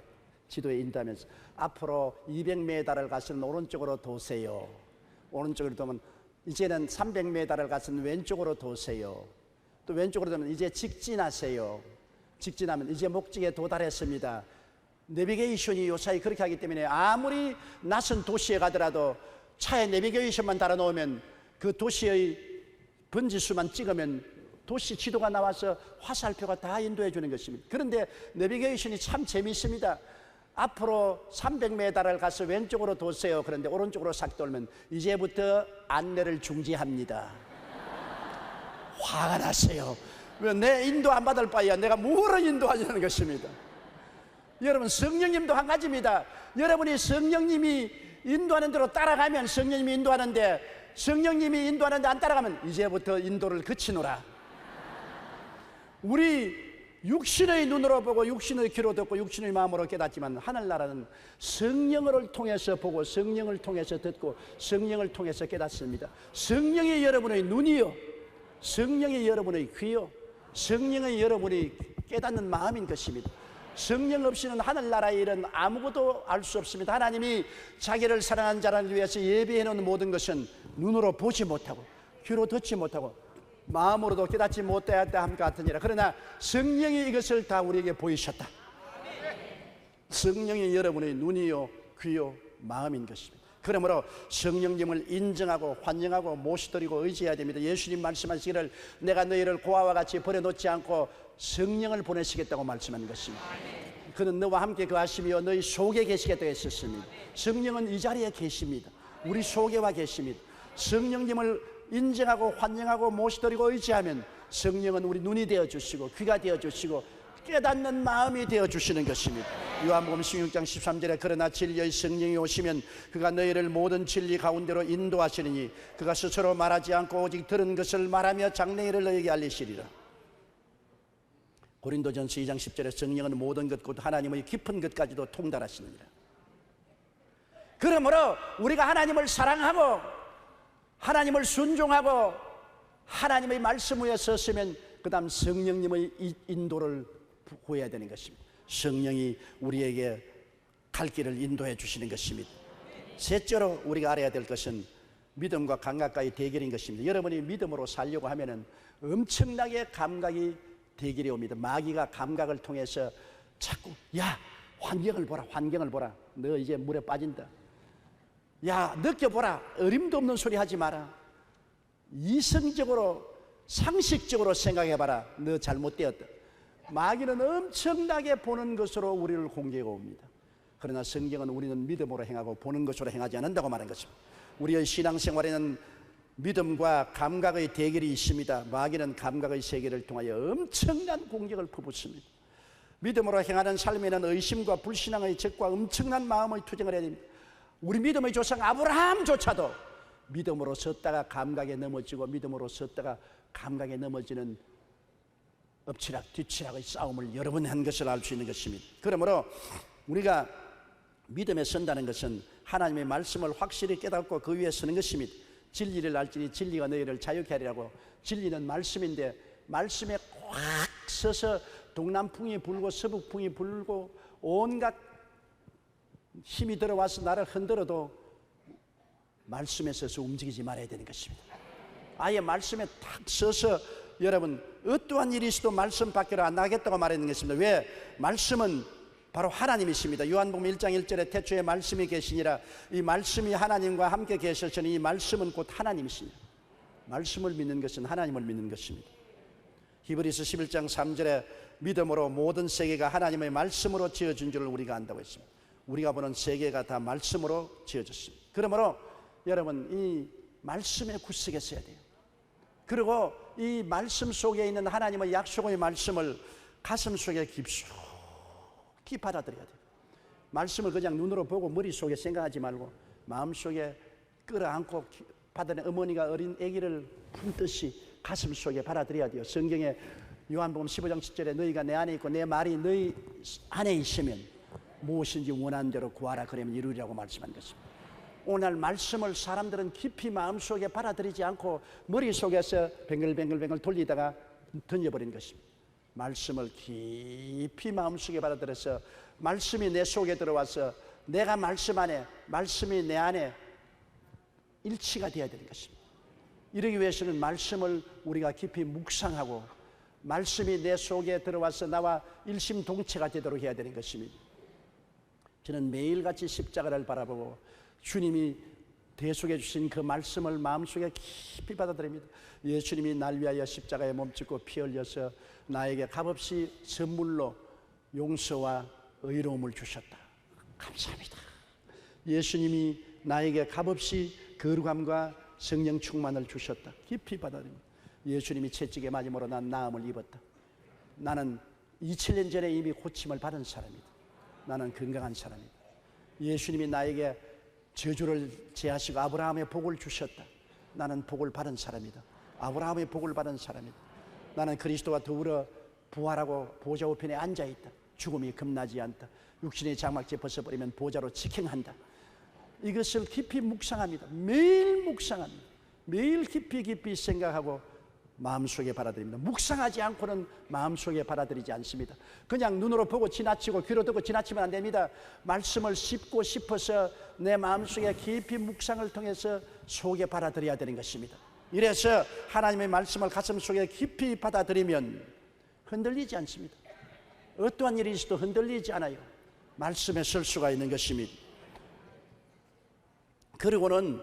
지도에 인도하면서 앞으로 200m를 가서는 오른쪽으로 도세요. 오른쪽으로 도면 이제는 300m를 가서는 왼쪽으로 도세요. 또 왼쪽으로 도면 이제 직진하세요. 직진하면 이제 목적에 도달했습니다. 내비게이션이 요사이 그렇게 하기 때문에 아무리 낯선 도시에 가더라도 차에 내비게이션만 달아놓으면 그 도시의 번지수만 찍으면 도시 지도가 나와서 화살표가 다 인도해 주는 것입니다. 그런데 내비게이션이 참 재미있습니다. 앞으로 300m를 가서 왼쪽으로 도세요. 그런데 오른쪽으로 싹 돌면 이제부터 안내를 중지합니다. 화가 났어요. 왜 내 인도 안 받을 바에야 내가 뭐를 인도하냐는 것입니다. 여러분 성령님도 한 가지입니다. 여러분이 성령님이 인도하는 대로 따라가면 성령님이 인도하는데 성령님이 인도하는데 안 따라가면 이제부터 인도를 그치노라. 우리 육신의 눈으로 보고 육신의 귀로 듣고 육신의 마음으로 깨닫지만 하늘나라는 성령을 통해서 보고 성령을 통해서 듣고 성령을 통해서 깨닫습니다. 성령이 여러분의 눈이요, 성령이 여러분의 귀요, 성령이 여러분이 깨닫는 마음인 것입니다. 성령 없이는 하늘나라의 일은 아무것도 알 수 없습니다. 하나님이 자기를 사랑하는 자를 위해서 예비해 놓은 모든 것은 눈으로 보지 못하고 귀로 듣지 못하고 마음으로도 깨닫지 못하였다 함 같으니라. 그러나 성령이 이것을 다 우리에게 보이셨다. 성령이 여러분의 눈이요 귀요 마음인 것입니다. 그러므로 성령님을 인정하고 환영하고 모시드리고 의지해야 됩니다. 예수님 말씀하시기를 내가 너희를 고아와 같이 버려놓지 않고 성령을 보내시겠다고 말씀하는 것입니다. 그는 너와 함께 거하시며 너희 속에 계시겠다고 했었습니다. 성령은 이 자리에 계십니다. 우리 속에 와 계십니다. 성령님을 인정하고 환영하고 모시드리고 의지하면 성령은 우리 눈이 되어주시고 귀가 되어주시고 깨닫는 마음이 되어주시는 것입니다. 요한복음 16장 13절에 그러나 진리의 성령이 오시면 그가 너희를 모든 진리 가운데로 인도하시리니 그가 스스로 말하지 않고 오직 들은 것을 말하며 장래일을 너희에게 알리시리라. 고린도전서 2장 10절에 성령은 모든 것 곧 하나님의 깊은 것까지도 통달하시느니라. 그러므로 우리가 하나님을 사랑하고 하나님을 순종하고 하나님의 말씀 위에 섰으면 그 다음 성령님의 인도를 구해야 되는 것입니다. 성령이 우리에게 갈 길을 인도해 주시는 것입니다. 셋째로 우리가 알아야 될 것은 믿음과 감각과의 대결인 것입니다. 여러분이 믿음으로 살려고 하면은 엄청나게 감각이 대결이 옵니다. 마귀가 감각을 통해서 자꾸 야 환경을 보라, 환경을 보라, 너 이제 물에 빠진다, 야 느껴보라, 어림도 없는 소리 하지 마라, 이성적으로 상식적으로 생각해봐라, 너 잘못되었다. 마귀는 엄청나게 보는 것으로 우리를 공격해 옵니다. 그러나 성경은 우리는 믿음으로 행하고 보는 것으로 행하지 않는다고 말한 것입니다. 우리의 신앙생활에는 믿음과 감각의 대결이 있습니다. 마귀는 감각의 세계를 통하여 엄청난 공격을 퍼붓습니다. 믿음으로 행하는 삶에는 의심과 불신앙의 적과 엄청난 마음의 투쟁을 해야 됩니다. 우리 믿음의 조상 아브라함조차도 믿음으로 섰다가 감각에 넘어지고 믿음으로 섰다가 감각에 넘어지는 엎치락 뒤치락의 싸움을 여러 번 한 것을 알 수 있는 것입니다. 그러므로 우리가 믿음에 선다는 것은 하나님의 말씀을 확실히 깨닫고 그 위에 서는 것입니다. 진리를 알지니 진리가 너희를 자유케 하리라고. 진리는 말씀인데 말씀에 꽉 서서 동남풍이 불고 서북풍이 불고 온갖 힘이 들어와서 나를 흔들어도 말씀에 서서 움직이지 말아야 되는 것입니다. 아예 말씀에 탁 서서 여러분 어떠한 일이 있어도 말씀 밖으로 안 나가겠다고 말하는 것입니다. 왜? 말씀은 바로 하나님이십니다. 요한복음 1장 1절에 태초에 말씀이 계시니라. 이 말씀이 하나님과 함께 계셨으니 이 말씀은 곧 하나님이시니 말씀을 믿는 것은 하나님을 믿는 것입니다. 히브리서 11장 3절에 믿음으로 모든 세계가 하나님의 말씀으로 지어진 줄을 우리가 안다고 했습니다. 우리가 보는 세계가 다 말씀으로 지어졌습니다. 그러므로 여러분 이 말씀의 구석에 서야 돼요. 그리고 이 말씀 속에 있는 하나님의 약속의 말씀을 가슴 속에 깊이 받아들여야 돼요. 말씀을 그냥 눈으로 보고 머릿속에 생각하지 말고 마음속에 끌어안고 받아낸 어머니가 어린 아기를 품듯이 가슴 속에 받아들여야 돼요. 성경에 요한복음 15장 10절에 너희가 내 안에 있고 내 말이 너희 안에 있으면 무엇인지 원하는 대로 구하라 그러면 이루리라고 말씀한 것입니다. 오늘 말씀을 사람들은 깊이 마음속에 받아들이지 않고 머릿속에서 뱅글뱅글 돌리다가 던져버린 것입니다. 말씀을 깊이 마음속에 받아들여서 말씀이 내 속에 들어와서 내가 말씀 안에, 말씀이 내 안에 일치가 되어야 되는 것입니다. 이러기 위해서는 말씀을 우리가 깊이 묵상하고 말씀이 내 속에 들어와서 나와 일심동체가 되도록 해야 되는 것입니다. 저는 매일같이 십자가를 바라보고 주님이 대속해 주신 그 말씀을 마음속에 깊이 받아들입니다. 예수님이 날 위하여 십자가에 몸짓고 피 흘려서 나에게 값없이 선물로 용서와 의로움을 주셨다. 감사합니다. 예수님이 나에게 값없이 거룩함과 성령 충만을 주셨다. 깊이 받아들입니다. 예수님이 채찍에 맞음으로 난 나음을 입었다. 나는 2000년 전에 이미 고침을 받은 사람이다. 나는 건강한 사람이다. 예수님이 나에게 저주를 제하시고 아브라함의 복을 주셨다. 나는 복을 받은 사람이다. 아브라함의 복을 받은 사람이다. 나는 그리스도와 더불어 부활하고 보좌 우편에 앉아있다. 죽음이 겁나지 않다. 육신의 장막제 벗어버리면 보좌로 직행한다. 이것을 깊이 묵상합니다. 매일 묵상합니다. 매일 깊이 생각하고 마음속에 받아들입니다. 묵상하지 않고는 마음속에 받아들이지 않습니다. 그냥 눈으로 보고 지나치고 귀로 듣고 지나치면 안 됩니다. 말씀을 씹고 싶어서 내 마음속에 깊이 묵상을 통해서 속에 받아들여야 되는 것입니다. 이래서 하나님의 말씀을 가슴속에 깊이 받아들이면 흔들리지 않습니다. 어떠한 일이 있어도 흔들리지 않아요. 말씀에 설 수가 있는 것입니다. 그리고는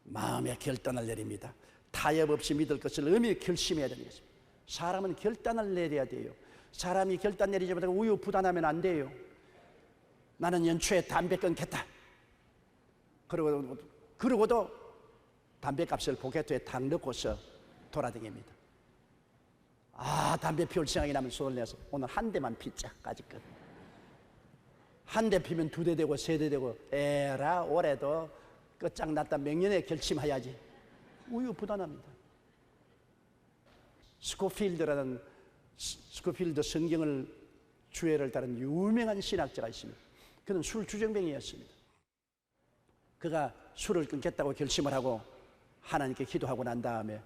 마음의 결단을 내립니다. 타협 없이 믿을 것을 의미 결심해야 되는 것입니다. 사람은 결단을 내려야 돼요. 사람이 결단 내리지 못하고 우유부단하면 안 돼요. 나는 연초에 담배 끊겠다. 그러고도 담배값을 포켓에 탁 넣고서 돌아다닙니다. 담배 피울 생각이 나면 손을 내서 오늘 한 대만 피자까지 끝. 한 대 피면 2대 되고 3대 되고 에라 올해도 끝장났다 명년에 결심해야지. 우유부단합니다. 스코필드 성경을 주애를 따른 유명한 신학자가 있습니다. 그는 술 주정뱅이였습니다. 그가 술을 끊겠다고 결심을 하고 하나님께 기도하고 난 다음에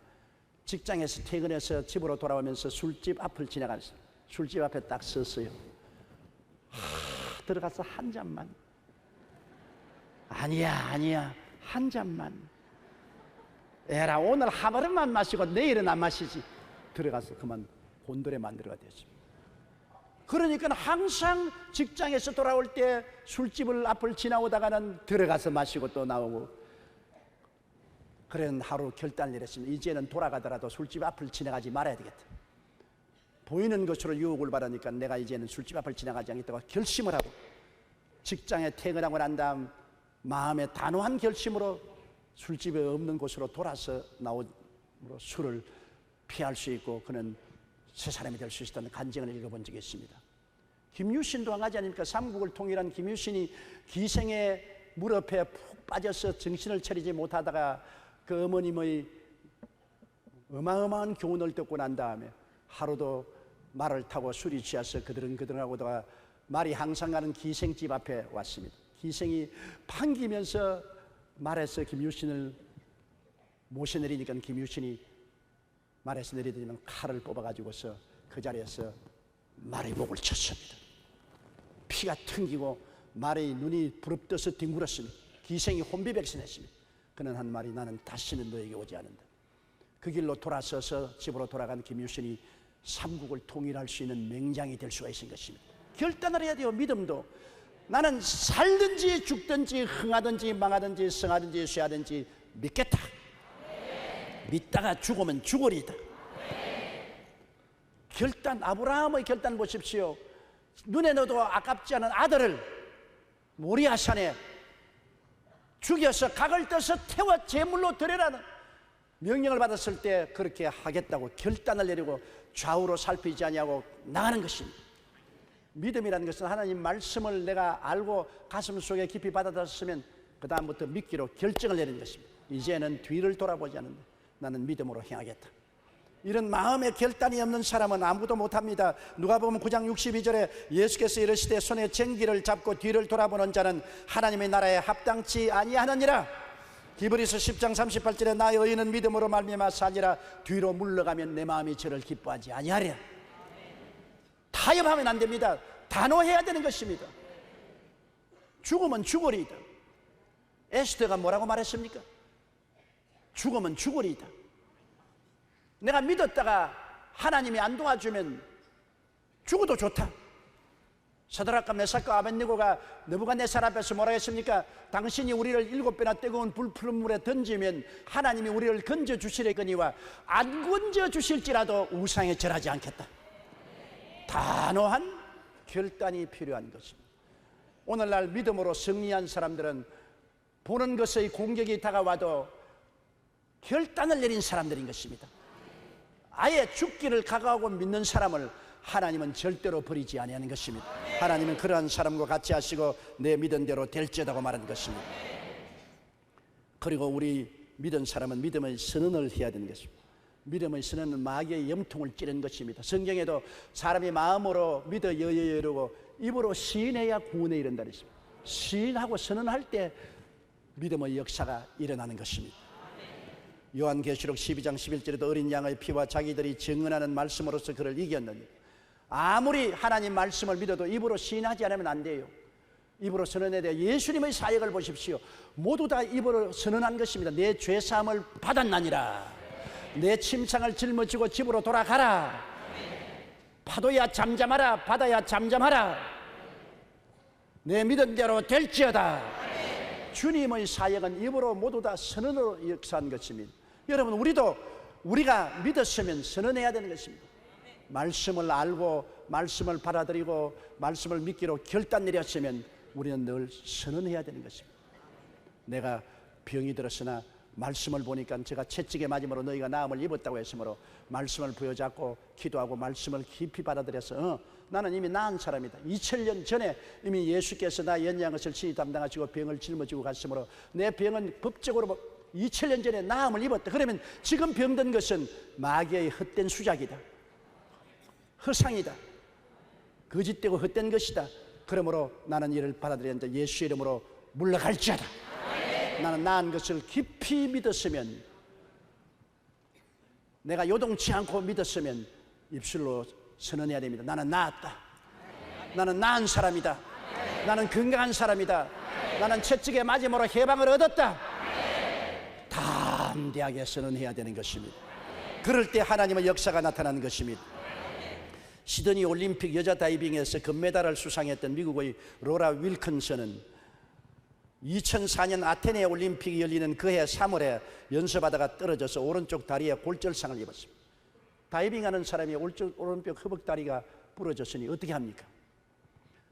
직장에서 퇴근해서 집으로 돌아오면서 술집 앞을 지나갔어요. 술집 앞에 딱 섰어요. 들어가서 한 잔만. 아니야 한 잔만. 에라 오늘 하루만 마시고 내일은 안 마시지. 들어가서 그만 곤드레 만들어가 됐습니다. 그러니까 항상 직장에서 돌아올 때 술집을 앞을 지나오다가는 들어가서 마시고 또 나오고. 그런 하루 결단을 내렸습니다. 이제는 돌아가더라도 술집 앞을 지나가지 말아야 되겠다. 보이는 것으로 유혹을 받으니까 내가 이제는 술집 앞을 지나가지 않겠다고 결심을 하고 직장에 퇴근하고 난 다음 마음의 단호한 결심으로 술집에 없는 곳으로 돌아서 나오므로 술을 피할 수 있고 그는 새 사람이 될 수 있다는 간증을 읽어본 적이 있습니다. 김유신도 한 가지 아닙니까? 삼국을 통일한 김유신이 기생의 무릎에 푹 빠져서 정신을 차리지 못하다가 그 어머님의 어마어마한 교훈을 듣고 난 다음에 하루도 말을 타고 술이 취해서 그드렁그드렁하고다가 말이 항상 가는 기생집 앞에 왔습니다. 기생이 반기면서 말에서 김유신을 모셔내리니까 김유신이 말에서 내리더니만 칼을 뽑아가지고서 그 자리에서 말의 목을 쳤습니다. 피가 튕기고 말의 눈이 부릅떠서 뒹굴었습니다. 기생이 혼비백산했습니다. 그는 한 말이 나는 다시는 너에게 오지 않는다. 그 길로 돌아서서 집으로 돌아간 김유신이 삼국을 통일할 수 있는 맹장이 될 수가 있는 것입니다. 결단을 해야 돼요. 믿음도 나는 살든지 죽든지 흥하든지 망하든지 성하든지 쇠하든지 믿겠다. 믿다가 죽으면 죽으리다. 결단, 아브라함의 결단 보십시오. 눈에 넣어도 아깝지 않은 아들을 모리아산에 죽여서 각을 떠서 태워 제물로 드리라는 명령을 받았을 때 그렇게 하겠다고 결단을 내리고 좌우로 살피지 아니하고 나가는 것입니다. 믿음이라는 것은 하나님 말씀을 내가 알고 가슴 속에 깊이 받아들였으면 그 다음부터 믿기로 결정을 내리는 것입니다. 이제는 뒤를 돌아보지 않는다. 나는 믿음으로 행하겠다. 이런 마음의 결단이 없는 사람은 아무도 못합니다. 누가복음 9장 62절에 예수께서 이르시되 손에 쟁기를 잡고 뒤를 돌아보는 자는 하나님의 나라에 합당치 아니하느니라. 히브리서 10장 38절에 나의 의인은 믿음으로 말미암아 살리라. 뒤로 물러가면 내 마음이 저를 기뻐하지 아니하리라. 타협하면 안 됩니다. 단호해야 되는 것입니다. 죽으면 죽으리이다. 에스더가 뭐라고 말했습니까? 죽으면 죽으리이다. 내가 믿었다가 하나님이 안 도와주면 죽어도 좋다. 사드락과 메삭과 아벳네고가 느부갓네살 앞에서 뭐라 했습니까? 당신이 우리를 7배나 뜨거운 불 푸른 물에 던지면 하나님이 우리를 건져 주시려거니와 안 건져 주실지라도 우상에 절하지 않겠다. 단호한 결단이 필요한 것입니다. 오늘날 믿음으로 승리한 사람들은 보는 것의 공격이 다가와도 결단을 내린 사람들인 것입니다. 아예 죽기를 각오하고 믿는 사람을 하나님은 절대로 버리지 아니하는 것입니다. 하나님은 그러한 사람과 같이 하시고 내 믿은 대로 될지어다고 말한 것입니다. 그리고 우리 믿은 사람은 믿음의 선언을 해야 되는 것입니다. 믿음의 선언은 마귀의 염통을 찌르는 것입니다. 성경에도 사람이 마음으로 믿어 여여여 이르고 입으로 시인해야 구원에 이른다 그랬습니다. 시인하고 선언할 때 믿음의 역사가 일어나는 것입니다. 요한계시록 12장 11절에도 어린 양의 피와 자기들이 증언하는 말씀으로서 그를 이겼느니. 아무리 하나님 말씀을 믿어도 입으로 시인하지 않으면 안 돼요. 입으로 선언해야 돼요. 예수님의 사역을 보십시오. 모두 다 입으로 선언한 것입니다. 내 죄사함을 받았나니라. 내 침상을 짊어지고 집으로 돌아가라. 파도야 잠잠하라. 바다야 잠잠하라. 내 믿은 대로 될지어다. 주님의 사역은 입으로 모두 다 선언으로 역사한 것입니다. 여러분, 우리가 믿었으면 선언해야 되는 것입니다. 말씀을 알고 말씀을 받아들이고 말씀을 믿기로 결단 내렸으면 우리는 늘 선언해야 되는 것입니다. 내가 병이 들었으나 말씀을 보니까 제가 채찍에 맞음으로 너희가 나음을 입었다고 했으므로 말씀을 부여잡고 기도하고 말씀을 깊이 받아들여서 나는 이미 나은 사람이다. 2000년 전에 이미 예수께서 나 연약한 것을 친히 담당하시고 병을 짊어지고 갔으므로 내 병은 법적으로 2000년 전에 나음을 입었다. 그러면 지금 병든 것은 마귀의 헛된 수작이다. 허상이다. 거짓되고 헛된 것이다. 그러므로 나는 이를 받아들였는데 예수의 이름으로 물러갈지어다. 나는 나은 것을 깊이 믿었으면, 내가 요동치 않고 믿었으면 입술로 선언해야 됩니다. 나는 나았다. 나는 나은 사람이다. 나는 건강한 사람이다. 나는 채찍에 맞음으로 해방을 얻었다. 담대하게 선언해야 되는 것입니다. 그럴 때 하나님의 역사가 나타나는 것입니다. 시드니 올림픽 여자 다이빙에서 금메달을 수상했던 미국의 로라 윌킨슨은 2004년 아테네 올림픽이 열리는 그해 3월에 연습하다가 떨어져서 오른쪽 다리에 골절상을 입었습니다. 다이빙하는 사람이 오른쪽 허벅다리가 부러졌으니 어떻게 합니까?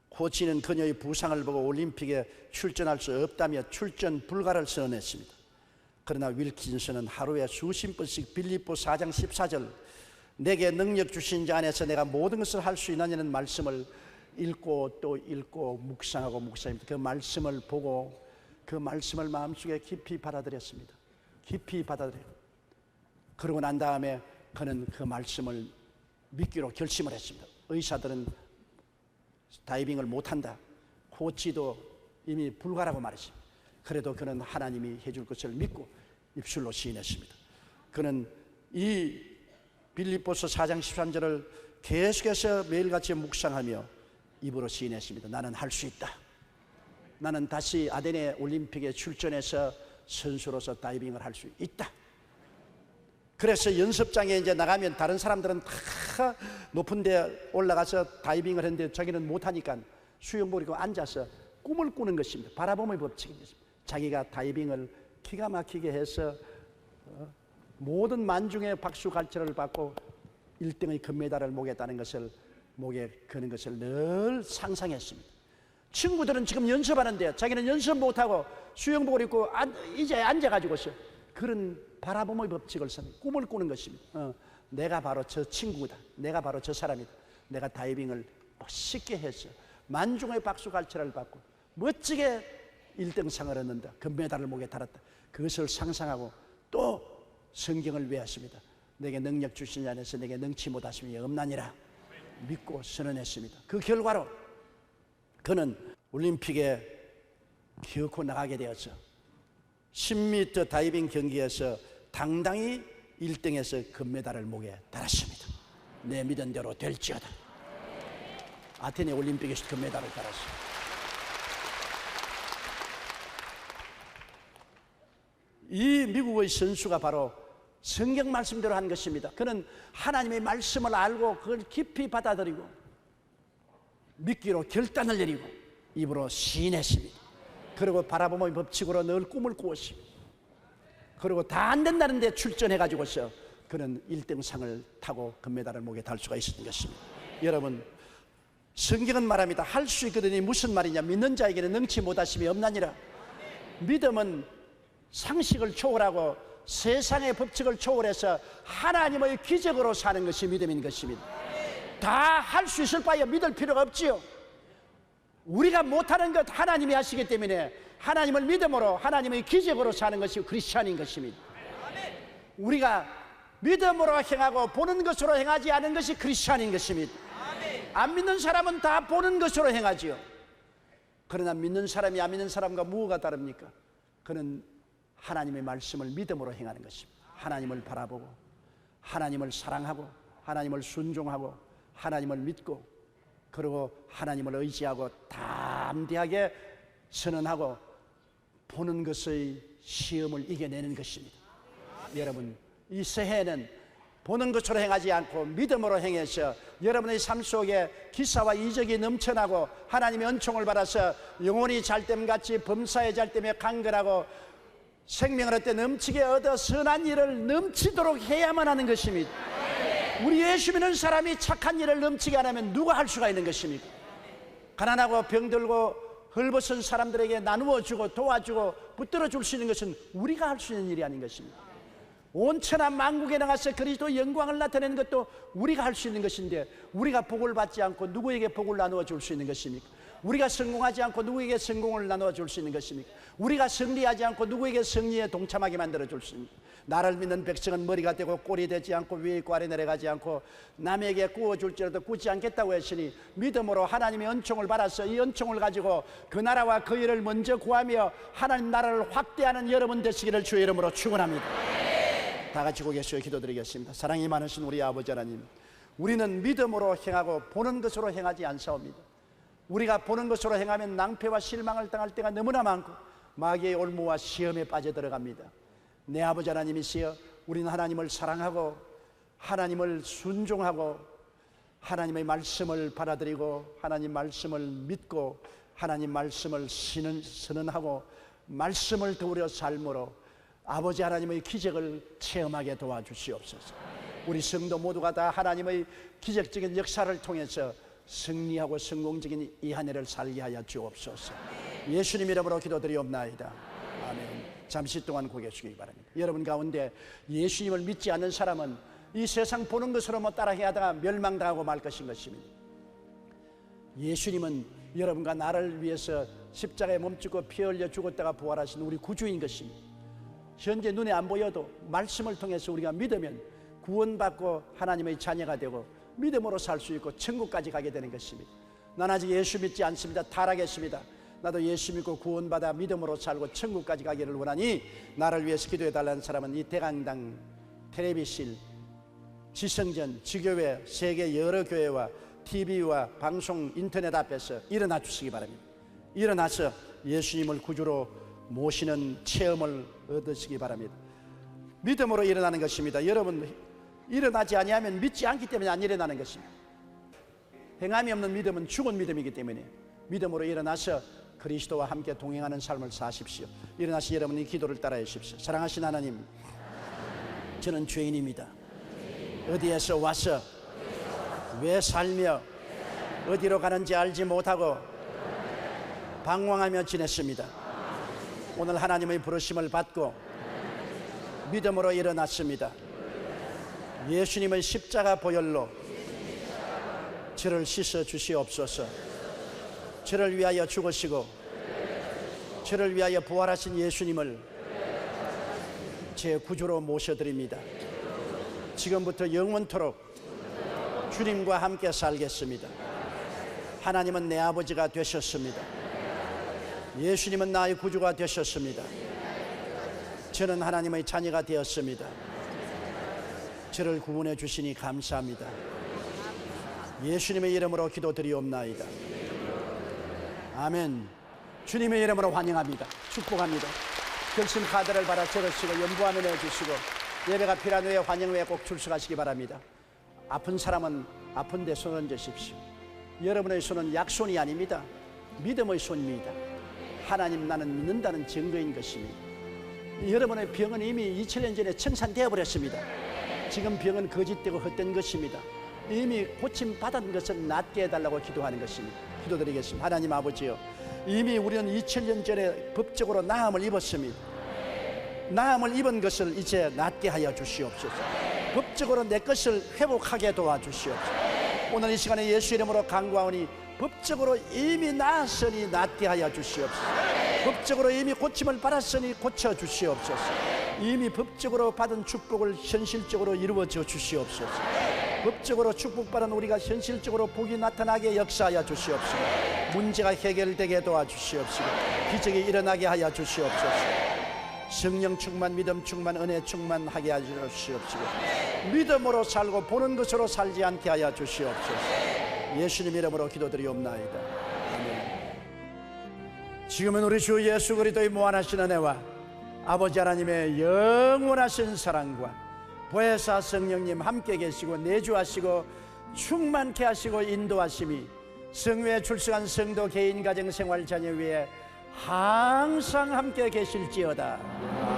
코치는 그녀의 부상을 보고 올림픽에 출전할 수 없다며 출전 불가를 선언했습니다. 그러나 윌킨슨은 하루에 수십 번씩 빌립보 4장 14절 내게 능력 주신 자 안에서 내가 모든 것을 할 수 있느냐는 말씀을 읽고 또 읽고 묵상하고 묵상합니다. 그 말씀을 보고 그 말씀을 마음속에 깊이 받아들였습니다. 깊이 받아들여요. 그러고 난 다음에 그는 그 말씀을 믿기로 결심을 했습니다. 의사들은 다이빙을 못한다. 코치도 이미 불가라고 말했습니다. 그래도 그는 하나님이 해줄 것을 믿고 입술로 시인했습니다. 그는 이 빌립보서 4장 13절을 계속해서 매일같이 묵상하며 입으로 시인했습니다. 나는 할 수 있다. 나는 다시 아테네 올림픽에 출전해서 선수로서 다이빙을 할 수 있다. 그래서 연습장에 이제 나가면 다른 사람들은 다 높은 데 올라가서 다이빙을 했는데 자기는 못하니까 수영복을 입고 앉아서 꿈을 꾸는 것입니다. 바라봄의 법칙입니다. 자기가 다이빙을 기가 막히게 해서 모든 만중의 박수 갈채를 받고 1등의 금메달을 목에다는 것을 목에 거는 것을 늘 상상했습니다. 친구들은 지금 연습하는데 자기는 연습 못하고 수영복을 입고 이제 앉아가지고서 그런 바라봄의 법칙을 꿈을 꾸는 것입니다. 내가 바로 저 친구다. 내가 바로 저 사람이다. 내가 다이빙을 멋있게 해서 만중의 박수 갈채를 받고 멋지게 1등상을 얻는다. 금메달을 목에 달았다. 그것을 상상하고 또 성경을 외웠습니다. 내게 능력 주신 자 안에서 내게 능치 못하심이 없나니라 믿고 선언했습니다. 그 결과로 그는 올림픽에 기어코 나가게 되었죠. 10m 다이빙 경기에서 당당히 1등에서 금메달을 목에 달았습니다. 내 믿은 대로 될지어다. 아테네 올림픽에서 금메달을 달았습니다. 이 미국의 선수가 바로 성경 말씀대로 한 것입니다. 그는 하나님의 말씀을 알고 그걸 깊이 받아들이고 믿기로 결단을 내리고 입으로 시인했습니다. 그리고 바라봄의 법칙으로 늘 꿈을 꾸었습니다. 그리고 다 안 된다는데 출전해가지고서 그는 1등상을 타고 금메달을 목에 달 수가 있었던 것입니다. 여러분, 성경은 말합니다. 할 수 있거든요. 무슨 말이냐? 믿는 자에게는 능치 못하심이 없나니라. 믿음은 상식을 초월하고 세상의 법칙을 초월해서 하나님의 기적으로 사는 것이 믿음인 것입니다. 다 할 수 있을 바에 믿을 필요가 없지요. 우리가 못하는 것 하나님이 하시기 때문에 하나님을 믿음으로 하나님의 기적으로 사는 것이 크리스찬인 것입니다. 우리가 믿음으로 행하고 보는 것으로 행하지 않은 것이 크리스찬인 것입니다. 안 믿는 사람은 다 보는 것으로 행하지요. 그러나 믿는 사람이 안 믿는 사람과 무엇가 다릅니까? 그는 하나님의 말씀을 믿음으로 행하는 것입니다. 하나님을 바라보고 하나님을 사랑하고 하나님을 순종하고 하나님을 믿고 그리고 하나님을 의지하고 담대하게 선언하고 보는 것의 시험을 이겨내는 것입니다. 여러분, 이 새해는 보는 것으로 행하지 않고 믿음으로 행해서 여러분의 삶 속에 기사와 이적이 넘쳐나고 하나님의 은총을 받아서 영혼이 잘됨같이 범사에 잘됨에 강건하고 생명을 얻되 넘치게 얻어 선한 일을 넘치도록 해야만 하는 것입니다. 우리 예수 믿는 사람이 착한 일을 넘치게 안 하면 누가 할 수가 있는 것입니까? 가난하고 병들고 헐벗은 사람들에게 나누어 주고 도와주고 붙들어 줄 수 있는 것은 우리가 할 수 있는 일이 아닌 것입니다. 온 천하 만국에 나가서 그리스도 영광을 나타내는 것도 우리가 할 수 있는 것인데 우리가 복을 받지 않고 누구에게 복을 나누어 줄 수 있는 것입니까? 우리가 성공하지 않고 누구에게 성공을 나누어 줄 수 있는 것입니까? 우리가 승리하지 않고 누구에게 승리에 동참하게 만들어 줄 수 있습니까? 나를 믿는 백성은 머리가 되고 꼴이 되지 않고 위에 있고 아래 내려가지 않고 남에게 구워줄지라도 굳지 않겠다고 했으니 믿음으로 하나님의 은총을 받아서 이 은총을 가지고 그 나라와 그 일을 먼저 구하며 하나님 나라를 확대하는 여러분 되시기를 주의 이름으로 축원합니다. 다 같이 고개 숙여 기도드리겠습니다. 사랑이 많으신 우리 아버지 하나님, 우리는 믿음으로 행하고 보는 것으로 행하지 않사옵니다. 우리가 보는 것으로 행하면 낭패와 실망을 당할 때가 너무나 많고 마귀의 올무와 시험에 빠져들어갑니다. 내 아버지 하나님이시여, 우리는 하나님을 사랑하고 하나님을 순종하고 하나님의 말씀을 받아들이고 하나님 말씀을 믿고 하나님 말씀을 선언하고 말씀을 더우려 삶으로 아버지 하나님의 기적을 체험하게 도와주시옵소서. 우리 성도 모두가 다 하나님의 기적적인 역사를 통해서 승리하고 성공적인 이 한 해를 살게 하여 주옵소서. 예수님 이름으로 기도드리옵나이다. 아멘. 잠시 동안 고개 숙이기 바랍니다. 여러분 가운데 예수님을 믿지 않는 사람은 이 세상 보는 것으로 따라해 하다가 멸망당하고 말 것인 것입니다. 예수님은 여러분과 나를 위해서 십자가에 몸짓고 피 흘려 죽었다가 부활하신 우리 구주인 것입니다. 현재 눈에 안 보여도 말씀을 통해서 우리가 믿으면 구원받고 하나님의 자녀가 되고 믿음으로 살 수 있고 천국까지 가게 되는 것입니다. 난 아직 예수 믿지 않습니다. 타락했습니다. 나도 예수 믿고 구원받아 믿음으로 살고 천국까지 가기를 원하니 나를 위해서 기도해달라는 사람은 이 대강당, 텔레비실, 지성전, 지교회, 세계 여러 교회와 TV와 방송, 인터넷 앞에서 일어나 주시기 바랍니다. 일어나서 예수님을 구주로 모시는 체험을 얻으시기 바랍니다. 믿음으로 일어나는 것입니다. 여러분, 일어나지 아니하면 믿지 않기 때문에 안 일어나는 것입니다. 행함이 없는 믿음은 죽은 믿음이기 때문에 믿음으로 일어나서 그리스도와 함께 동행하는 삶을 사십시오. 일어나서 여러분이 기도를 따라해 주십시오. 사랑하신 하나님, 저는 죄인입니다. 어디에서 와서 왜 살며 어디로 가는지 알지 못하고 방황하며 지냈습니다. 오늘 하나님의 부르심을 받고 믿음으로 일어났습니다. 예수님의 십자가 보혈로 저를 씻어 주시옵소서. 저를 위하여 죽으시고 저를 위하여 부활하신 예수님을 제 구주로 모셔드립니다. 지금부터 영원토록 주님과 함께 살겠습니다. 하나님은 내 아버지가 되셨습니다. 예수님은 나의 구주가 되셨습니다. 저는 하나님의 자녀가 되었습니다. 저를 구원해 주시니 감사합니다. 예수님의 이름으로 기도드리옵나이다. 아멘. 주님의 이름으로 환영합니다. 축복합니다. 결심 카드를 받아 적으시고 연부하면 해주시고 예배가 필요한 후에 환영 후에 꼭 출석하시기 바랍니다. 아픈 사람은 아픈 데 손 얹으십시오. 여러분의 손은 약손이 아닙니다. 믿음의 손입니다. 하나님 나는 믿는다는 증거인 것입니다. 여러분의 병은 이미 2000년 전에 청산되어 버렸습니다. 지금 병은 거짓되고 헛된 것입니다. 이미 고침받은 것을 낫게 해달라고 기도하는 것입니다. 기도드리겠습니다. 하나님 아버지요, 이미 우리는 2000년 전에 법적으로 나음을 입었습니다. 나음을 입은 것을 이제 낫게 하여 주시옵소서. 법적으로 내 것을 회복하게 도와주시옵소서. 오늘 이 시간에 예수 이름으로 간구하오니 법적으로 이미 나았으니 낫게 하여 주시옵소서. 법적으로 이미 고침을 받았으니 고쳐주시옵소서. 이미 법적으로 받은 축복을 현실적으로 이루어져 주시옵소서. 법적으로 축복받은 우리가 현실적으로 복이 나타나게 역사하여 주시옵소서. 문제가 해결되게 도와주시옵소서. 기적이 일어나게 하여 주시옵소서. 성령 충만, 믿음 충만, 은혜 충만하게 하여 주시옵소서. 믿음으로 살고 보는 것으로 살지 않게 하여 주시옵소서. 예수님 이름으로 기도드리옵나이다. 아멘. 지금은 우리 주 예수 그리스도의 무한하신 은혜와 아버지 하나님의 영원하신 사랑과 보혜사 성령님 함께 계시고 내주하시고 충만케 하시고 인도하심이 성회에 출석한 성도 개인 가정 생활 자녀 위에 항상 함께 계실지어다.